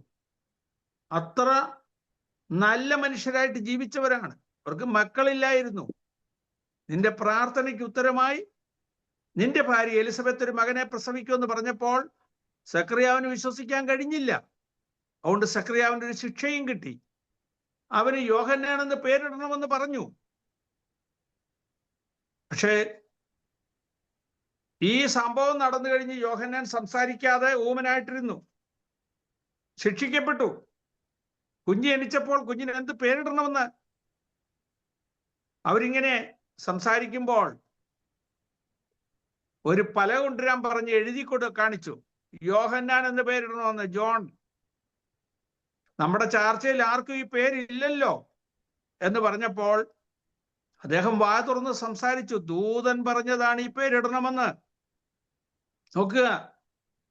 അത്ര നല്ല മനുഷ്യരായിട്ട് ജീവിച്ചവരാണ്. അവർക്ക് മക്കളില്ലായിരുന്നു. നിന്റെ പ്രാർത്ഥനയ്ക്ക് ഉത്തരമായി നിന്റെ ഭാര്യ എലിസബത്ത് ഒരു മകനെ പ്രസവിക്കുമെന്ന് പറഞ്ഞപ്പോൾ സക്കറിയാവിന് വിശ്വസിക്കാൻ കഴിഞ്ഞില്ല. അതുകൊണ്ട് സക്കറിയാവിന് ഒരു ശിക്ഷയും കിട്ടി. അവന് യോഹന്നാനെന്ന് പേരിടണമെന്ന് പറഞ്ഞു. പക്ഷേ ഈ സംഭവം നടന്നു കഴിഞ്ഞ് യോഹന്നാൻ സംസാരിക്കാതെ ഊമനായിട്ടിരുന്നു. ശിക്ഷിക്കപ്പെട്ടു. കുഞ്ഞ് ജനിച്ചപ്പോൾ കുഞ്ഞിന് എന്ത് പേരിടണമെന്ന് അവരിങ്ങനെ സംസാരിക്കുമ്പോൾ ഒരു പല കൊണ്ടുവരാൻ പറഞ്ഞ് എഴുതി കാണിച്ചു. യോഹന്നാൻ എന്ന് പേരിടണമെന്ന്. ജോൺ. നമ്മുടെ ചാർച്ചയിൽ ആർക്കും ഈ പേരില്ലല്ലോ എന്ന് പറഞ്ഞപ്പോൾ അദ്ദേഹം വാ തുറന്ന് സംസാരിച്ചു. ദൂതൻ പറഞ്ഞതാണ് ഈ പേരിടണമെന്ന്. നോക്കുക,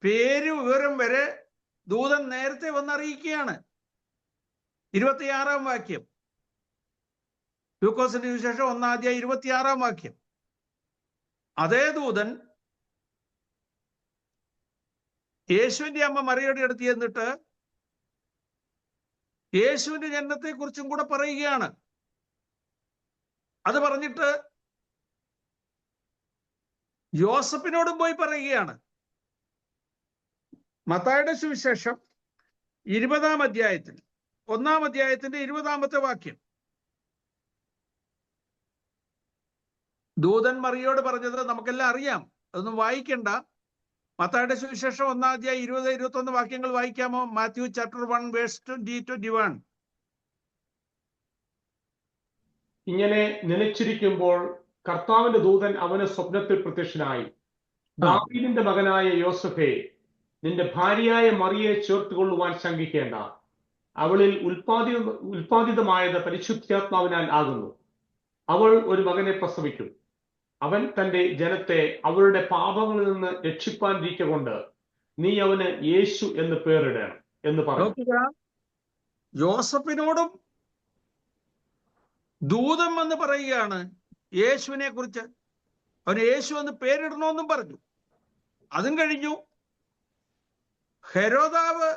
പേര് വിവരം വരെ ദൂതൻ നേരത്തെ വന്നറിയിക്കുകയാണ്. 26-ാം വാക്യം, ലൂക്കോസിന്റെ സുവിശേഷം 1-ാം അധ്യായം 26-ാം വാക്യം. അതേ ദൂതൻ യേശുവിന്റെ അമ്മ മറിയയുടെ അടുത്ത് ചെന്നിട്ട് യേശുവിന്റെ ജനനത്തെ കുറിച്ചും കൂടെ പറയുകയാണ്. അത് പറഞ്ഞിട്ട് യോസഫിനോടും പോയി പറയുകയാണ്. മത്തായിയുടെ സുവിശേഷം 20-ാം അധ്യായത്തിൽ 1-ാം അധ്യായത്തിന്റെ 20-ാമത്തെ വാക്യം. ദൂതൻ മറിയോട് പറഞ്ഞത് നമുക്കെല്ലാം അറിയാം, അതൊന്നും വായിക്കണ്ട. മത്തായിയുടെ സുവിശേഷം 1-ാം അധ്യായം 20-21 വാക്യങ്ങൾ വായിക്കാമോ? Matthew chapter 1 verse 20-21. ഇങ്ങനെ നനച്ചിരിക്കുമ്പോൾ കർത്താവിന്റെ ദൂതൻ അവന് സ്വപ്നത്തിൽ പ്രത്യക്ഷനായി, ദാവീദിന്റെ മകനായ യോസഫേ, നിന്റെ ഭാര്യയായ മറിയെ ചേർത്തുകൊള്ളുവാൻ ശങ്കിക്കേണ്ട. അവളിൽ ഉൽപാദിതമായത് പരിശുദ്ധാത്മാവിനാൽ ആകുന്നു. അവൾ ഒരു മകനെ പ്രസവിക്കും. അവൻ തന്റെ ജനത്തെ അവളുടെ പാപങ്ങളിൽ നിന്ന് രക്ഷിപ്പാനിരിക്കൊണ്ട് നീ അവന് യേശു എന്ന് പേരിടണം എന്ന് പറഞ്ഞു. യോസഫിനോടും ദൂതൻ എന്ന് പറയുകയാണ് യേശുവിനെ കുറിച്ച്. അവന് യേശു എന്ന് പേരിടണമെന്നും പറഞ്ഞു. അതും കഴിഞ്ഞു. ഹെരോദാവ്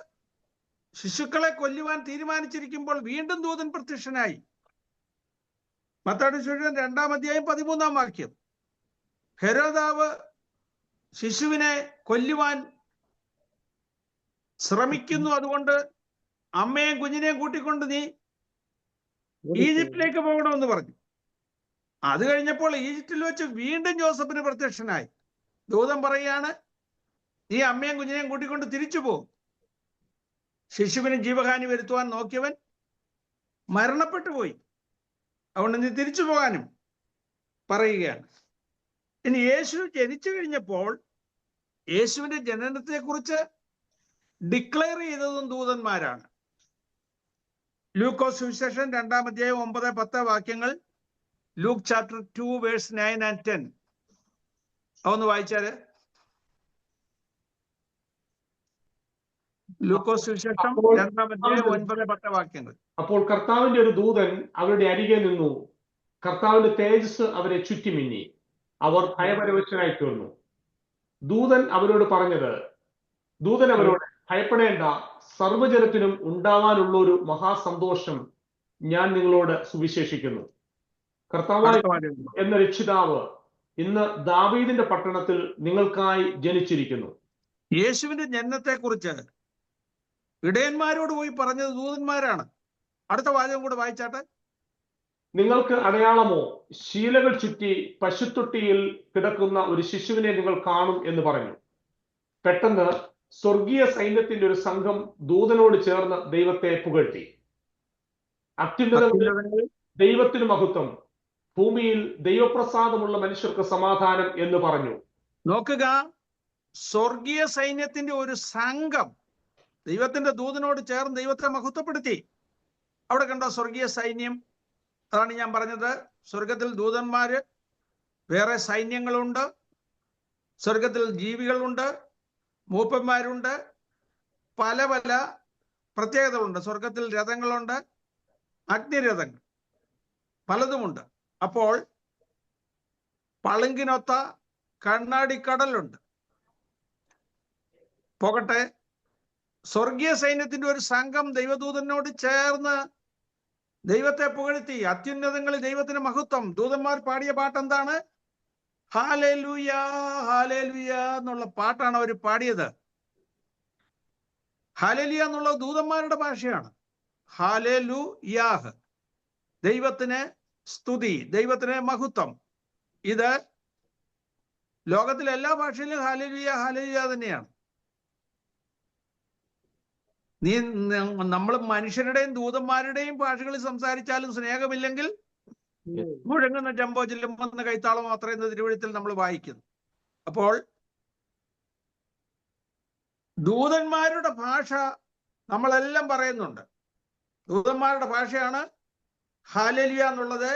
ശിശുക്കളെ കൊല്ലുവാൻ തീരുമാനിച്ചിരിക്കുമ്പോൾ വീണ്ടും ദൂതൻ പ്രത്യക്ഷനായി. മത്തായിയുടെ സുവിശേഷം 2-ാം അധ്യായം 13-ാം വാക്യം. ഹെരോദാവ് ശിശുവിനെ കൊല്ലുവാൻ ശ്രമിക്കുന്നു, അതുകൊണ്ട് അമ്മയും കുഞ്ഞിനെയും കൂട്ടിക്കൊണ്ട് നീ ഈജിപ്തിലേക്ക് പോകണമെന്ന് പറഞ്ഞു. അത് കഴിഞ്ഞപ്പോൾ ഈജിപ്തിൽ വെച്ച് വീണ്ടും ജോസഫിന് പ്രത്യക്ഷനായി. ദൂതൻ പറയാണ്, നീ അമ്മയും കുഞ്ഞിനെയും കൂട്ടിക്കൊണ്ട് തിരിച്ചു പോകും. ശിശുവിന് ജീവഹാനി വരുത്തുവാൻ നോക്കിയവൻ മരണപ്പെട്ടു പോയി, അതുകൊണ്ട് നീ തിരിച്ചു പോകാനും പറയുകയാണ്. ഇനി യേശു ജനിച്ചു കഴിഞ്ഞപ്പോൾ യേശുവിന്റെ ജനനത്തെ കുറിച്ച് ഡിക്ലെയർ ചെയ്തതും ദൂതന്മാരാണ്. ലൂക്കോസ് സുവിശേഷം 2-ാം അധ്യായം 9-10 വാക്യങ്ങൾ. ലൂക്ക് ചാപ്റ്റർ 2 വേഴ്സ് 9 and 10 അതൊന്ന് വായിച്ചാല്. ലൂക്കോസ് സുവിശേഷം 2-ാം അധ്യായം 9-10 വാക്യങ്ങൾ. അപ്പോൾ കർത്താവിന്റെ ഒരു ദൂതൻ അവരുടെ അരികെ നിന്നു. കർത്താവിന്റെ തേജസ് അവരെ ചുറ്റിമിന്നി. അവർ ഭയപരവശനായി തീർന്നു. ദൂതൻ അവരോട് ഭയപ്പെടേണ്ട, സർവ്വജനത്തിനും ഉണ്ടാവാനുള്ള ഒരു മഹാസന്തോഷം ഞാൻ നിങ്ങളോട് സുവിശേഷിക്കുന്നു. കർത്താവായ എന്ന രക്ഷിതാവ് ഇന്ന് ദാവീദിന്റെ പട്ടണത്തിൽ നിങ്ങൾക്കായി ജനിച്ചിരിക്കുന്നു. യേശുവിന്റെ ജനനത്തെ കുറിച്ച് ഇടയന്മാരോട് പോയി പറഞ്ഞത് ദൂതന്മാരാണ്. അടുത്ത വാചകം കൂടെ വായിച്ചാട്ടെ. നിങ്ങൾക്ക് അടയാളമോ, ശീലകൾ ചുറ്റി പശുത്തൊട്ടിയിൽ കിടക്കുന്ന ഒരു ശിശുവിനെ നിങ്ങൾ കാണും എന്ന് പറഞ്ഞു. പെട്ടെന്ന് സ്വർഗീയ സൈന്യത്തിന്റെ ഒരു സംഘം ദൂതനോട് ചേർന്ന് ദൈവത്തെ പുകഴ്ത്തി. അത്യുന്നതങ്ങളിൽ ദൈവത്തിന് മഹത്വം, ഭൂമിയിൽ ദൈവപ്രസാദമുള്ള മനുഷ്യർക്ക് സമാധാനം എന്ന് പറഞ്ഞു. നോക്കുക, സ്വർഗീയ സൈന്യത്തിന്റെ ഒരു സംഘം ദൈവത്തിന്റെ ദൂതനോട് ചേർന്ന് ദൈവത്തെ മഹത്വപ്പെടുത്തി. അവിടെ കണ്ടോ സ്വർഗീയ സൈന്യം? അതാണ് ഞാൻ പറഞ്ഞത്. സ്വർഗത്തിൽ ദൂതന്മാര്, വേറെ സൈന്യങ്ങളുണ്ട്, സ്വർഗത്തിൽ ജീവികളുണ്ട്, മൂപ്പന്മാരുണ്ട്, പല പല പ്രത്യേകതകളുണ്ട്. സ്വർഗത്തിൽ രഥങ്ങളുണ്ട്, അഗ്നിരഥങ്ങൾ, പലതുമുണ്ട്. അപ്പോൾ പളുങ്കിനൊത്ത കണ്ണാടിക്കടലുണ്ട്. പോകട്ടെ, സ്വർഗീയ സൈന്യത്തിന്റെ ഒരു സംഘം ദൈവദൂതനോട് ചേർന്ന് ദൈവത്തെ പുകഴ്ത്തി. അത്യുന്നതങ്ങളിൽ ദൈവത്തിന് മഹത്വം. ദൂതന്മാർ പാടിയ പാട്ട് എന്താണ്? ഹല്ലേലൂയ ഹല്ലേലൂയ എന്നുള്ള പാട്ടാണ് അവർ പാടിയത്. ഹല്ലേലൂയ എന്നുള്ളത് ദൂതന്മാരുടെ ഭാഷയാണ്. ഹല്ലേലൂയാഹ്, ദൈവത്തിന് സ്തുതി, ദൈവത്തിന് മഹത്വം. ഇത് ലോകത്തിലെ എല്ലാ ഭാഷയിലും ഹല്ലേലൂയ ഹല്ലേലൂയ തന്നെയാണ്. നമ്മൾ മനുഷ്യരുടെയും ദൂതന്മാരുടെയും ഭാഷകളിൽ സംസാരിച്ചാലും സ്നേഹമില്ലെങ്കിൽ മുഴങ്ങുന്ന ജംബോ ചെല്ലുമെന്ന കൈത്താളം മാത്രമേ തിരുവഴുത്തിൽ നമ്മൾ വായിക്കുന്നു. അപ്പോൾ ദൂതന്മാരുടെ ഭാഷ നമ്മളെല്ലാം പറയുന്നുണ്ട്. ദൂതന്മാരുടെ ഭാഷയാണ് ഹാലേലിയ എന്നുള്ളത്,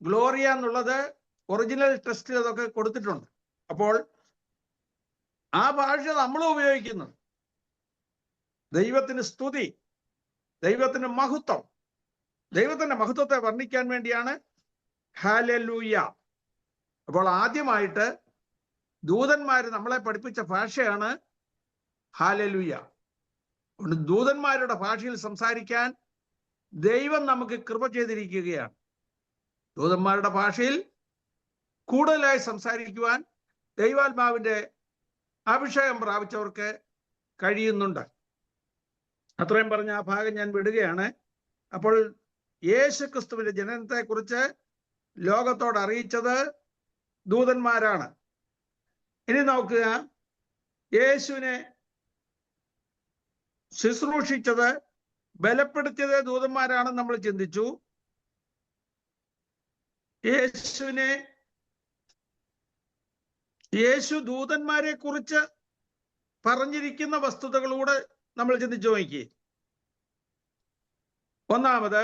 ഗ്ലോറിയ എന്നുള്ളത്. ഒറിജിനൽ ടെസ്റ്റിൽ അതൊക്കെ കൊടുത്തിട്ടുണ്ട്. അപ്പോൾ ആ ഭാഷ നമ്മൾ ഉപയോഗിക്കുന്നത് ദൈവത്തിന് സ്തുതി, ദൈവത്തിന് മഹത്വം, ദൈവത്തിന്റെ മഹത്വത്തെ വർണ്ണിക്കാൻ വേണ്ടിയാണ് ഹാലേലൂയ. അപ്പോൾ ആദ്യമായിട്ട് ദൂതന്മാര് നമ്മളെ പഠിപ്പിച്ച ഭാഷയാണ് ഹാലേലൂയ. അതുകൊണ്ട് ദൂതന്മാരുടെ ഭാഷയിൽ സംസാരിക്കാൻ ദൈവം നമുക്ക് കൃപ ചെയ്തിരിക്കുകയാണ്. ദൂതന്മാരുടെ ഭാഷയിൽ കൂടുതലായി സംസാരിക്കുവാൻ ദൈവാത്മാവിന്റെ അഭിഷേകം പ്രാപിച്ചവർക്ക് കഴിയുന്നുണ്ട്. അത്രയും പറഞ്ഞ ആ ഭാഗം ഞാൻ വിടുകയാണ്. അപ്പോൾ യേശുക്രിസ്തുവിന്റെ ജനനത്തെക്കുറിച്ച് ലോകത്തോട് അറിയിച്ചത് ദൂതന്മാരാണ്. ഇനി നോക്കുക, യേശുവിനെ ശുശ്രൂഷിച്ചത്, ബലപ്പെടുത്തിയത് ദൂതന്മാരാണെന്ന് നമ്മൾ ചിന്തിച്ചു. യേശു ദൂതന്മാരെ കുറിച്ച് പറഞ്ഞിരിക്കുന്ന വസ്തുതകളൂടെ നമ്മൾ ചിന്തിച്ചു നോക്കി. ഒന്നാമത്,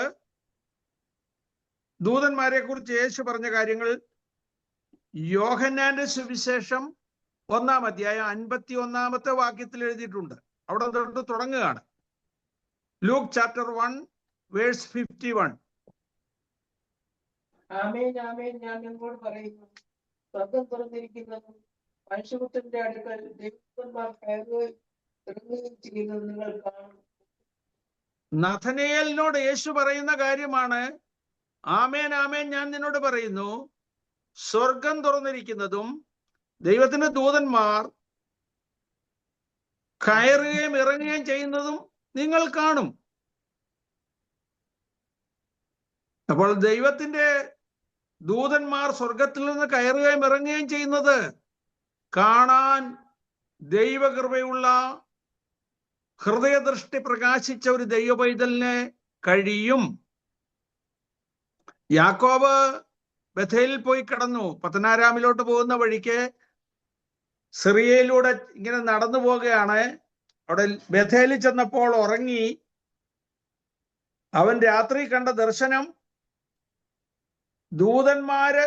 ദൂതന്മാരെ കുറിച്ച് യേശു പറഞ്ഞ കാര്യങ്ങൾ യോഹന്നാന്റെ സുവിശേഷം 1-ാം അധ്യായം 51-ാമത്തെ വാക്യത്തിൽ എഴുതിയിട്ടുണ്ട്. അവിടെ തൊട്ട് തുടങ്ങുകയാണ്. Luke chapter 1 verse 51. ആമേൻ ആമേൻ, ഞാൻ നിങ്ങളോട് പറയുന്നു, സ്വർഗ്ഗം തുറന്നിരിക്കുന്നതും മനുഷ്യപുത്രന്റെ അടുക്കൽ ദൈവദൂതന്മാർ കയറുകയും ഇറങ്ങുകയും ചെയ്യുന്നത് നിങ്ങൾ കാണും. നഥനയേലിനോട് യേശു പറയുന്ന കാര്യമാണ്. ആമേൻ ആമേൻ, ഞാൻ നിന്നോട് പറയുന്നു, സ്വർഗം തുറന്നിരിക്കുന്നതും ദൈവത്തിന്റെ ദൂതന്മാർ കയറുകയും ഇറങ്ങുകയും ചെയ്യുന്നതും നിങ്ങൾ കാണും. അപ്പോൾ ദൈവത്തിന്റെ ദൂതന്മാർ സ്വർഗത്തിൽ നിന്ന് കയറുകയും ഇറങ്ങുകയും ചെയ്യുന്നത് കാണാൻ ദൈവകൃപയുള്ള ഹൃദയദൃഷ്ടി പ്രകാശിച്ച ഒരു ദൈവ പൈതലിന് കഴിയും. യാക്കോബ് ബഥേലിൽ പോയി കിടന്നു. പത്തനാരാമിലോട്ട് പോകുന്ന വഴിക്ക് സിറിയയിലൂടെ ഇങ്ങനെ നടന്നു പോവുകയാണ്. അവിടെ ബഥേലിൽ ചെന്നപ്പോൾ ഉറങ്ങി. അവൻ രാത്രി കണ്ട ദർശനം, ദൂതന്മാര്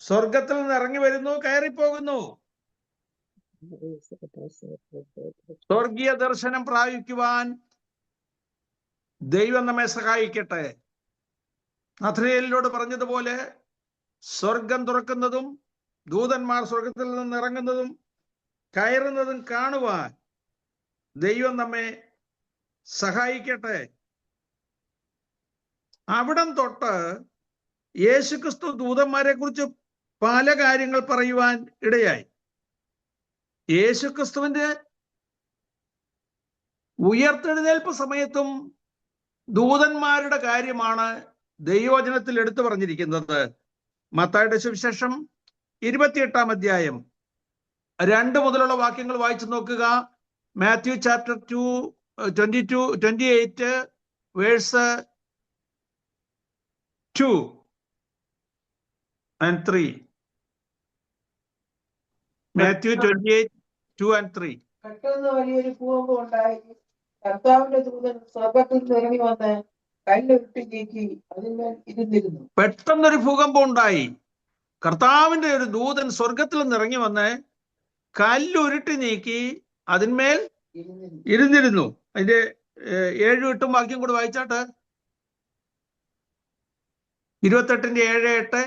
സ്വർഗത്തിൽ നിന്ന് ഇറങ്ങി വരുന്നു, കയറിപ്പോകുന്നു. സ്വർഗീയ ദർശനം പ്രാപിക്കുവാൻ ദൈവം നമ്മെ സഹായിക്കട്ടെ. നഥനയേലിനോട് പറഞ്ഞതുപോലെ സ്വർഗം തുറക്കുന്നതും ദൂതന്മാർ സ്വർഗത്തിൽ നിന്ന് ഇറങ്ങുന്നതും കയറുന്നതും കാണുവാൻ ദൈവം നമ്മെ സഹായിക്കട്ടെ. അവിടം തൊട്ട് യേശുക്രിസ്തു ദൂതന്മാരെ കുറിച്ച് പല കാര്യങ്ങൾ പറയുവാൻ ഇടയായി. യേശുക്രിസ്തുവിന്റെ ഉയർത്തെഴുന്നേൽപ്പ് സമയത്തും ദൂതന്മാരുടെ കാര്യമാണ് ദൈവവചനത്തിൽ എടുത്തു പറഞ്ഞിരിക്കുന്നത്. മത്തായിയുടെ സുവിശേഷം 28-ാം അധ്യായം 2 മുതലുള്ള വാക്യങ്ങൾ വായിച്ചു നോക്കുക. Matthew chapter 28 verse 2 and 3. Matthew 28:2 and 3. പെട്ടെന്ന് വലിയൊരു ഭൂകമ്പം ഉണ്ടായി. കർത്താവിന്റെ ദൂതൻ സ്വർഗ്ഗത്തിൽ നിന്ന് ഇറങ്ങി വന്ന് കല്ലുരുട്ടി നീക്കി അതിന്മേൽ ഇരുന്നിരുന്നു. പെട്ടെന്നൊരു ഭൂകമ്പം ഉണ്ടായി. കർത്താവിന്റെ ഒരു ദൂതൻ സ്വർഗത്തിൽ നിന്ന് ഇറങ്ങി വന്ന് കല്ലുരുട്ടി നീക്കി അതിന്മേൽ ഇരുന്നിരുന്നു. അതിന്റെ 7-8 വാക്യം കൂടി വായിച്ചാട്ട്. 28-ന്റെ 7-8.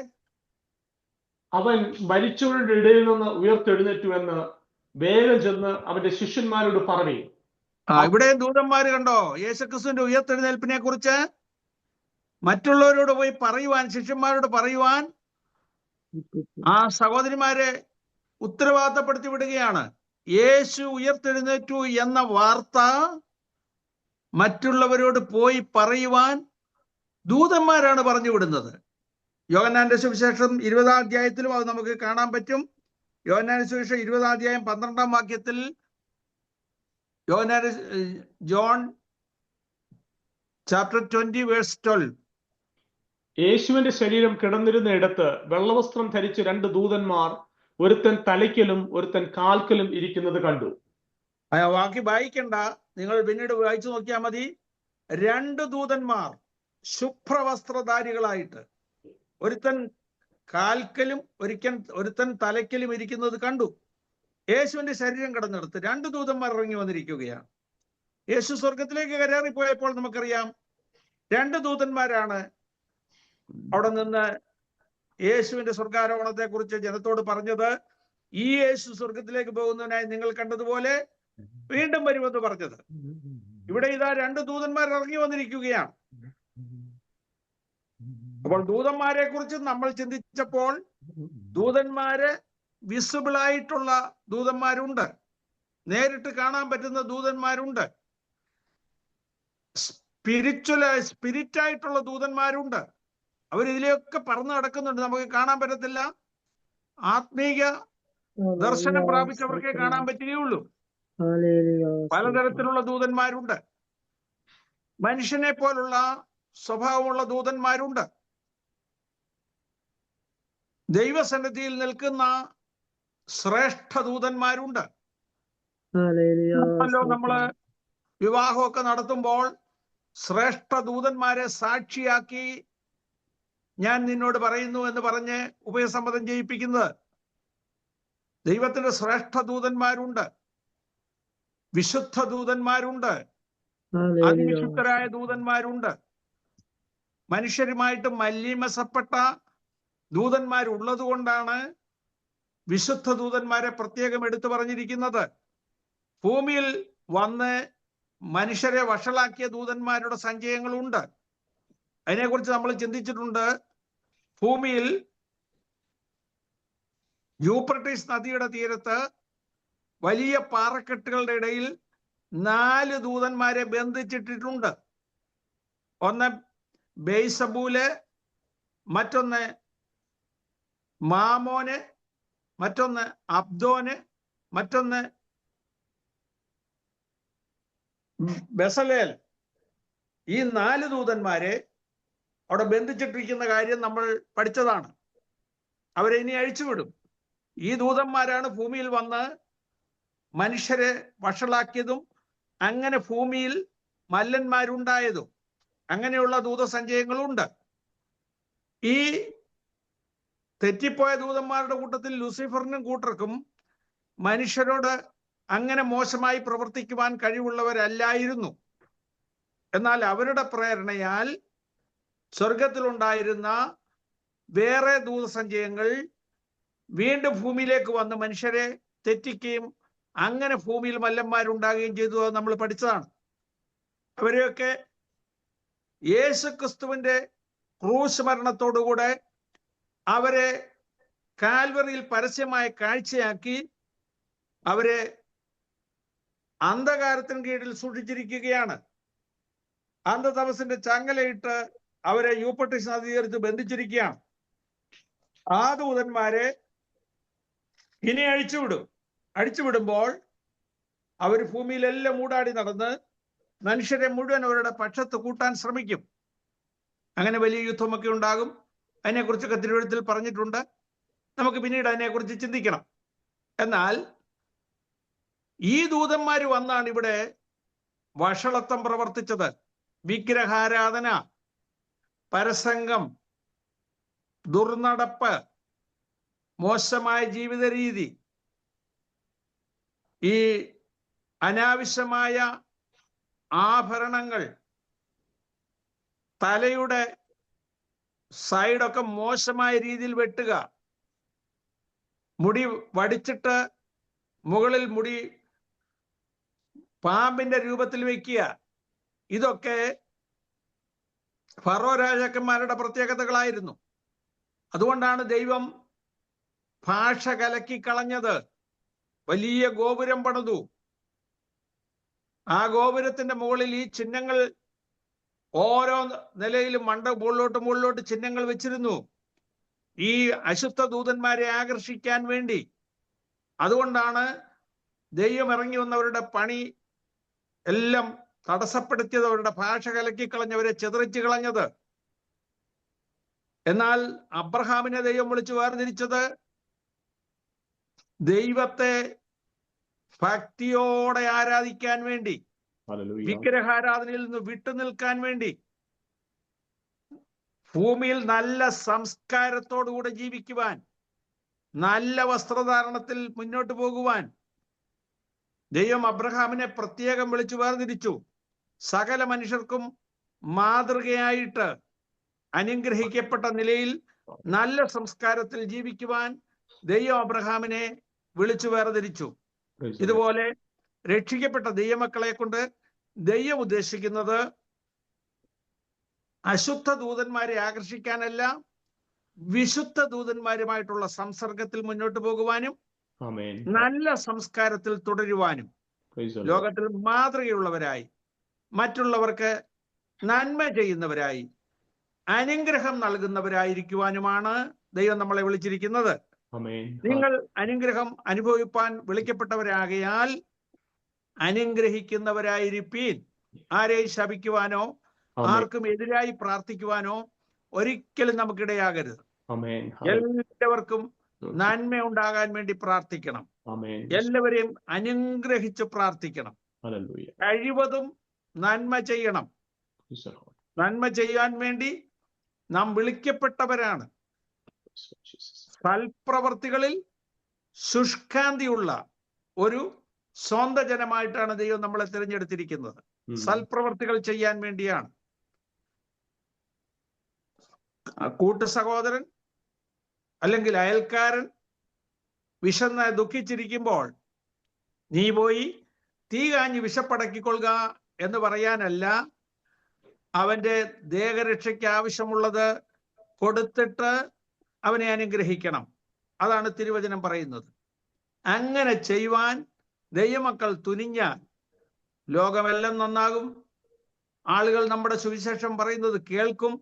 അവൻ മരിച്ചവരുടെ ഇടയിൽ നിന്ന് ഉയർത്തെഴുന്നേറ്റുവെന്ന് വേഗം ചെന്ന് അവന്റെ ശിഷ്യന്മാരോട് പറയും. ഇവിടെ ദൂതന്മാര് കണ്ടോ യേശുക്രിസ്തുവിന്റെ ഉയർത്തെഴുന്നേൽപ്പിനെ കുറിച്ച് മറ്റുള്ളവരോട് പോയി പറയുവാൻ, ശിഷ്യന്മാരോട് പറയുവാൻ ആ സഹോദരിമാരെ ഉത്തരവാദിത്തപ്പെടുത്തി വിടുകയാണ്. യേശു ഉയർത്തെഴുന്നേറ്റു എന്ന വാർത്ത മറ്റുള്ളവരോട് പോയി പറയുവാൻ ദൂതന്മാരാണ് പറഞ്ഞു വിടുന്നത്. യോഹന്നാന്റെ സുവിശേഷം 20-ാം അധ്യായത്തിലും അത് നമുക്ക് കാണാൻ പറ്റും. യോഹന്നാന്റെ സുവിശേഷം 20-ാം അധ്യായം 12-ാം വാക്യത്തിൽ ജോൺ ചാപ്റ്റർ 20 വേഴ്സ് 12. യേശുവിന്റെ ശരീരം കിടന്നിരുന്നയിടത്ത് വെള്ളവസ്ത്രം ധരിച്ച് 2 ദൂതന്മാർ ഒരുത്തൻ തലയ്ക്കലും ഒരുത്തൻ കാൽക്കലും ഇരിക്കുന്നത് കണ്ടു. ബാക്കി വായിക്കണ്ട, നിങ്ങൾ പിന്നീട് വായിച്ചു നോക്കിയാൽ മതി. 2 ദൂതന്മാർ ശുഭ്രവസ്ത്രധാരികളായിട്ട് ഒരുത്തൻ കാൽക്കലും ഒരുത്തൻ തലയ്ക്കലും ഇരിക്കുന്നത് കണ്ടു. യേശുവിന്റെ ശരീരം കിടന്നെടുത്ത് 2 ദൂതന്മാർ ഇറങ്ങി വന്നിരിക്കുകയാണ്. യേശു സ്വർഗത്തിലേക്ക് കയറിപ്പോയപ്പോൾ നമുക്കറിയാം 2 ദൂതന്മാരാണ് അവിടെ നിന്ന് യേശുവിന്റെ സ്വർഗാരോഹണത്തെ കുറിച്ച് ജനത്തോട് പറഞ്ഞത്. ഈ യേശു സ്വർഗത്തിലേക്ക് പോകുന്നതിനായി നിങ്ങൾ കണ്ടതുപോലെ വീണ്ടും വരുമെന്ന് പറഞ്ഞത്. ഇവിടെ ഇതാ 2 ദൂതന്മാർ ഇറങ്ങി വന്നിരിക്കുകയാണ്. അപ്പോൾ ദൂതന്മാരെ കുറിച്ച് നമ്മൾ ചിന്തിച്ചപ്പോൾ ദൂതന്മാര് വിസിബിൾ ആയിട്ടുള്ള ദൂതന്മാരുണ്ട്, നേരിട്ട് കാണാൻ പറ്റുന്ന ദൂതന്മാരുണ്ട്, സ്പിരിറ്റായിട്ടുള്ള ദൂതന്മാരുണ്ട്. അവരിതിലെയൊക്കെ പറന്നു നടക്കുന്നുണ്ട്, നമുക്ക് കാണാൻ പറ്റത്തില്ല. ആത്മീയ ദർശനം പ്രാപിച്ചവർക്കേ കാണാൻ പറ്റുകയുള്ളൂ. പലതരത്തിലുള്ള ദൂതന്മാരുണ്ട്. മനുഷ്യനെ പോലുള്ള സ്വഭാവമുള്ള ദൂതന്മാരുണ്ട്. ദൈവസന്നിധിയിൽ നിൽക്കുന്ന ശ്രേഷ്ഠ ദൂതന്മാരുണ്ട്. നമ്മള് വിവാഹമൊക്കെ നടത്തുമ്പോൾ ശ്രേഷ്ഠ ദൂതന്മാരെ സാക്ഷിയാക്കി ഞാൻ നിന്നോട് പറയുന്നു എന്ന് പറഞ്ഞ് ഉഭയസമ്മതം ചെയ്യിപ്പിക്കുന്നത്. ദൈവത്തിന്റെ ശ്രേഷ്ഠ ദൂതന്മാരുണ്ട്, വിശുദ്ധ ദൂതന്മാരുണ്ട്, അതിവിശുദ്ധരായ ദൂതന്മാരുണ്ട്. മനുഷ്യരുമായിട്ട് മല്യമസപ്പെട്ട ദൂതന്മാരുള്ളത് കൊണ്ടാണ് വിശുദ്ധ ദൂതന്മാരെ പ്രത്യേകം എടുത്തു പറഞ്ഞിരിക്കുന്നത്. ഭൂമിയിൽ വന്ന് മനുഷ്യരെ വഷളാക്കിയ ദൂതന്മാരുടെ സഞ്ചയങ്ങളുണ്ട്. അതിനെക്കുറിച്ച് നമ്മൾ ചിന്തിച്ചിട്ടുണ്ട്. ഭൂമിയിൽ യൂഫ്രട്ടീസ് നദിയുടെ തീരത്ത് വലിയ പാറക്കെട്ടുകളുടെ ഇടയിൽ 4 ദൂതന്മാരെ ബന്ധിച്ചിട്ടിട്ടുണ്ട്. ഒന്ന് ബെയ്സബൂല്, മറ്റൊന്ന് മാമോന്, മറ്റൊന്ന് അബ്ദോന്, മറ്റൊന്ന് ബെസലേൽ. ഈ 4 ദൂതന്മാരെ അവിടെ ബന്ധിച്ചിട്ടിരിക്കുന്ന കാര്യം നമ്മൾ പഠിച്ചതാണ്. അവരെ ഇനി അഴിച്ചുവിടും. ഈ ദൂതന്മാരാണ് ഭൂമിയിൽ വന്ന് മനുഷ്യരെ വഷളാക്കിയതും അങ്ങനെ ഭൂമിയിൽ മല്ലന്മാരുണ്ടായതും. അങ്ങനെയുള്ള ദൂതസഞ്ചയങ്ങളുണ്ട്. ഈ തെറ്റിപ്പോയ ദൂതന്മാരുടെ കൂട്ടത്തിൽ ലൂസിഫറിനും കൂട്ടർക്കും മനുഷ്യരോട് അങ്ങനെ മോശമായി പ്രവർത്തിക്കുവാൻ കഴിവുള്ളവരല്ലായിരുന്നു. എന്നാൽ അവരുടെ പ്രേരണയാൽ സ്വർഗത്തിലുണ്ടായിരുന്ന വേറെ ദൂതസഞ്ചയങ്ങൾ വീണ്ടും ഭൂമിയിലേക്ക് വന്ന് മനുഷ്യരെ തെറ്റിക്കുകയും അങ്ങനെ ഭൂമിയിൽ മല്ലന്മാരുണ്ടാകുകയും ചെയ്തു. അത് നമ്മൾ പഠിച്ചതാണ്. അവരെയൊക്കെ യേശുക്രിസ്തുവിന്റെ ക്രൂശ് മരണത്തോടുകൂടെ അവരെ കാൽവറിയിൽ പരസ്യമായ കാഴ്ചയാക്കി അവരെ അന്ധകാരത്തിന് കീഴിൽ സൂക്ഷിച്ചിരിക്കുകയാണ്. അന്ധതമസിന്റെ ചങ്ങലയിട്ട് അവരെ യൂഫ്രട്ടീസ് നദി തീരത്ത് ബന്ധിച്ചിരിക്കുകയാണ്. ആ ദൂതന്മാരെ ഇനി അഴിച്ചുവിടും. അഴിച്ചുവിടുമ്പോൾ അവർ ഭൂമിയിലെല്ലാം മൂടാടി നടന്ന് മനുഷ്യരെ മുഴുവൻ അവരുടെ പക്ഷത്ത് കൂട്ടാൻ ശ്രമിക്കും. അങ്ങനെ വലിയ യുദ്ധമൊക്കെ ഉണ്ടാകും. അതിനെക്കുറിച്ചൊക്കെ തിരുവെഴുത്തിൽ പറഞ്ഞിട്ടുണ്ട്. നമുക്ക് പിന്നീട് അതിനെക്കുറിച്ച് ചിന്തിക്കണം. എന്നാൽ ഈ ദൂതന്മാർ വന്നാണ് ഇവിടെ വഷളത്വം പ്രവർത്തിച്ചത്. വിഗ്രഹാരാധന, പരസംഗം, ദുർനടപ്പ്, മോശമായ ജീവിത രീതി, ഈ അനാവശ്യമായ ആഭരണങ്ങൾ, തലയുടെ സൈഡൊക്കെ മോശമായ രീതിയിൽ വെട്ടുക, മുടി വടിച്ചിട്ട് മുകളിൽ മുടി പാമ്പിന്റെ രൂപത്തിൽ വെക്കുക, ഇതൊക്കെ ഫറോ രാജാക്കന്മാരുടെ പ്രത്യേകതകളായിരുന്നു. അതുകൊണ്ടാണ് ദൈവം ഭാഷ കലക്കി കളഞ്ഞത്. വലിയ ഗോപുരം പണിതു. ആ ഗോപുരത്തിന്റെ മുകളിൽ ഈ ചിഹ്നങ്ങൾ ഓരോ നിലയിലും മുകളിലോട്ട് ചിഹ്നങ്ങൾ വെച്ചിരുന്നു, ഈ അശുദ്ധ ദൂതന്മാരെ ആകർഷിക്കാൻ വേണ്ടി. അതുകൊണ്ടാണ് ദൈവം ഇറങ്ങി വന്നവരുടെ പണി എല്ലാം തടസ്സപ്പെടുത്തിയത്, അവരുടെ ഭാഷ കലക്കി കളഞ്ഞവരെ ചിതറിച്ചു കളഞ്ഞത്. എന്നാൽ അബ്രഹാമിനെ ദൈവം വിളിച്ചു വേർതിരിച്ചത് ദൈവത്തെ ഭക്തിയോടെ ആരാധിക്കാൻ വേണ്ടി, ഹല്ലേലൂയ. വിഗ്രഹാരാധനയിൽ നിന്ന് വിട്ടുനിൽക്കാൻ വേണ്ടി, ഭൂമിയിൽ നല്ല സംസ്കാരത്തോടുകൂടെ ജീവിക്കുവാൻ, നല്ല വസ്ത്രധാരണത്തിൽ മുന്നോട്ട് പോകുവാൻ ദൈവം അബ്രഹാമിനെ പ്രത്യേകം വിളിച്ചു വേർതിരിച്ചു. സകല മനുഷ്യർക്കും മാതൃകയായിട്ട് അനുഗ്രഹിക്കപ്പെട്ട നിലയിൽ നല്ല സംസ്കാരത്തിൽ ജീവിക്കുവാൻ ദൈവം അബ്രഹാമിനെ വിളിച്ചു വേർതിരിച്ചു. Praise the Lord. ഇതുപോലെ രക്ഷിക്കപ്പെട്ട ദൈവമക്കളെ കൊണ്ട് ദൈവം ഉദ്ദേശിക്കുന്നത് അശുദ്ധ ദൂതന്മാരെ ആകർഷിക്കാനല്ല, വിശുദ്ധ ദൂതന്മാരുമായിട്ടുള്ള സംസർഗത്തിൽ മുന്നോട്ട് പോകുവാനും Amen. നല്ല സംസ്കാരത്തിൽ തുടരുവാനും Praise the Lord. ലോകത്തിൽ മാതൃകയുള്ളവരായി, മറ്റുള്ളവർക്ക് നന്മ ചെയ്യുന്നവരായി, അനുഗ്രഹം നൽകുന്നവരായിരിക്കുവാനുമാണ് ദൈവം നമ്മളെ വിളിച്ചിരിക്കുന്നത്. Amen. നിങ്ങൾ അനുഗ്രഹം അനുഭവിപ്പാൻ വിളിക്കപ്പെട്ടവരാകയാൽ അനുഗ്രഹിക്കുന്നവരായിരിപ്പീൻ. ആരെയും ശപിക്കുവാനോ Amen. ആർക്കും എതിരായി പ്രാർത്ഥിക്കുവാനോ ഒരിക്കലും നമുക്കിടയാകരുത്. Amen. എല്ലാവർക്കും നന്മ ഉണ്ടാകാൻ വേണ്ടി പ്രാർത്ഥിക്കണം. Amen. എല്ലാവരെയും അനുഗ്രഹിച്ച് പ്രാർത്ഥിക്കണം. Hallelujah. കഴിവതും നന്മ ചെയ്യണം. Praise the Lord. നന്മ ചെയ്യാൻ വേണ്ടി നാം വിളിക്കപ്പെട്ടവരാണ്. Praise the Lord Jesus. സൽപ്രവർത്തികളിൽ ശുഷ്കാന്തിയുള്ള ഒരു സ്വന്തം ജനമായിട്ടാണ് ദൈവം നമ്മളെ തിരഞ്ഞെടുത്തിരിക്കുന്നത്. സൽപ്രവർത്തികൾ ചെയ്യാൻ വേണ്ടിയാണ്. കൂട്ടു സഹോദരൻ അല്ലെങ്കിൽ അയൽക്കാരൻ വിശന്ന് ദുഃഖിച്ചിരിക്കുമ്പോൾ നീ പോയി തീ കാഞ്ഞ് വിശപ്പടക്കിക്കൊള്ളുക എന്ന് പറയാനല്ല, അവന്റെ ദേഹരക്ഷയ്ക്ക് ആവശ്യമുള്ളത് കൊടുത്തിട്ട് അവനെ അനുഗ്രഹിക്കണം. അതാണ് തിരുവചനം പറയുന്നത്. അങ്ങനെ ചെയ്യുവാൻ ദൈവമക്കൾ തുനിഞ്ഞാൽ ലോകമെല്ലാം നന്നാകും. ആളുകൾ നമ്മുടെ സുവിശേഷം പറയുന്നത് കേൾക്കും.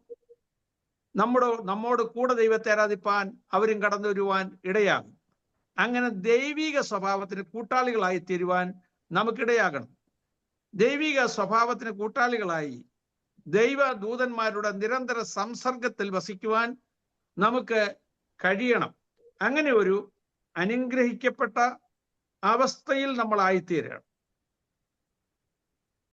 നമ്മോട് കൂടെ ദൈവത്തെ ആരാധിപ്പാൻ അവരും കടന്നു വരുവാൻ ഇടയാകും. അങ്ങനെ ദൈവിക സ്വഭാവത്തിന് കൂട്ടാളികളായി തീരുവാൻ നമുക്കിടയാകണം. ദൈവിക സ്വഭാവത്തിന് കൂട്ടാളികളായി ദൈവദൂതന്മാരുടെ നിരന്തര സംസർഗത്തിൽ വസിക്കുവാൻ നമുക്ക് കഴിയണം. അങ്ങനെ ഒരു അനുഗ്രഹിക്കപ്പെട്ട അവസ്ഥയിൽ നമ്മളായിത്തീരണം.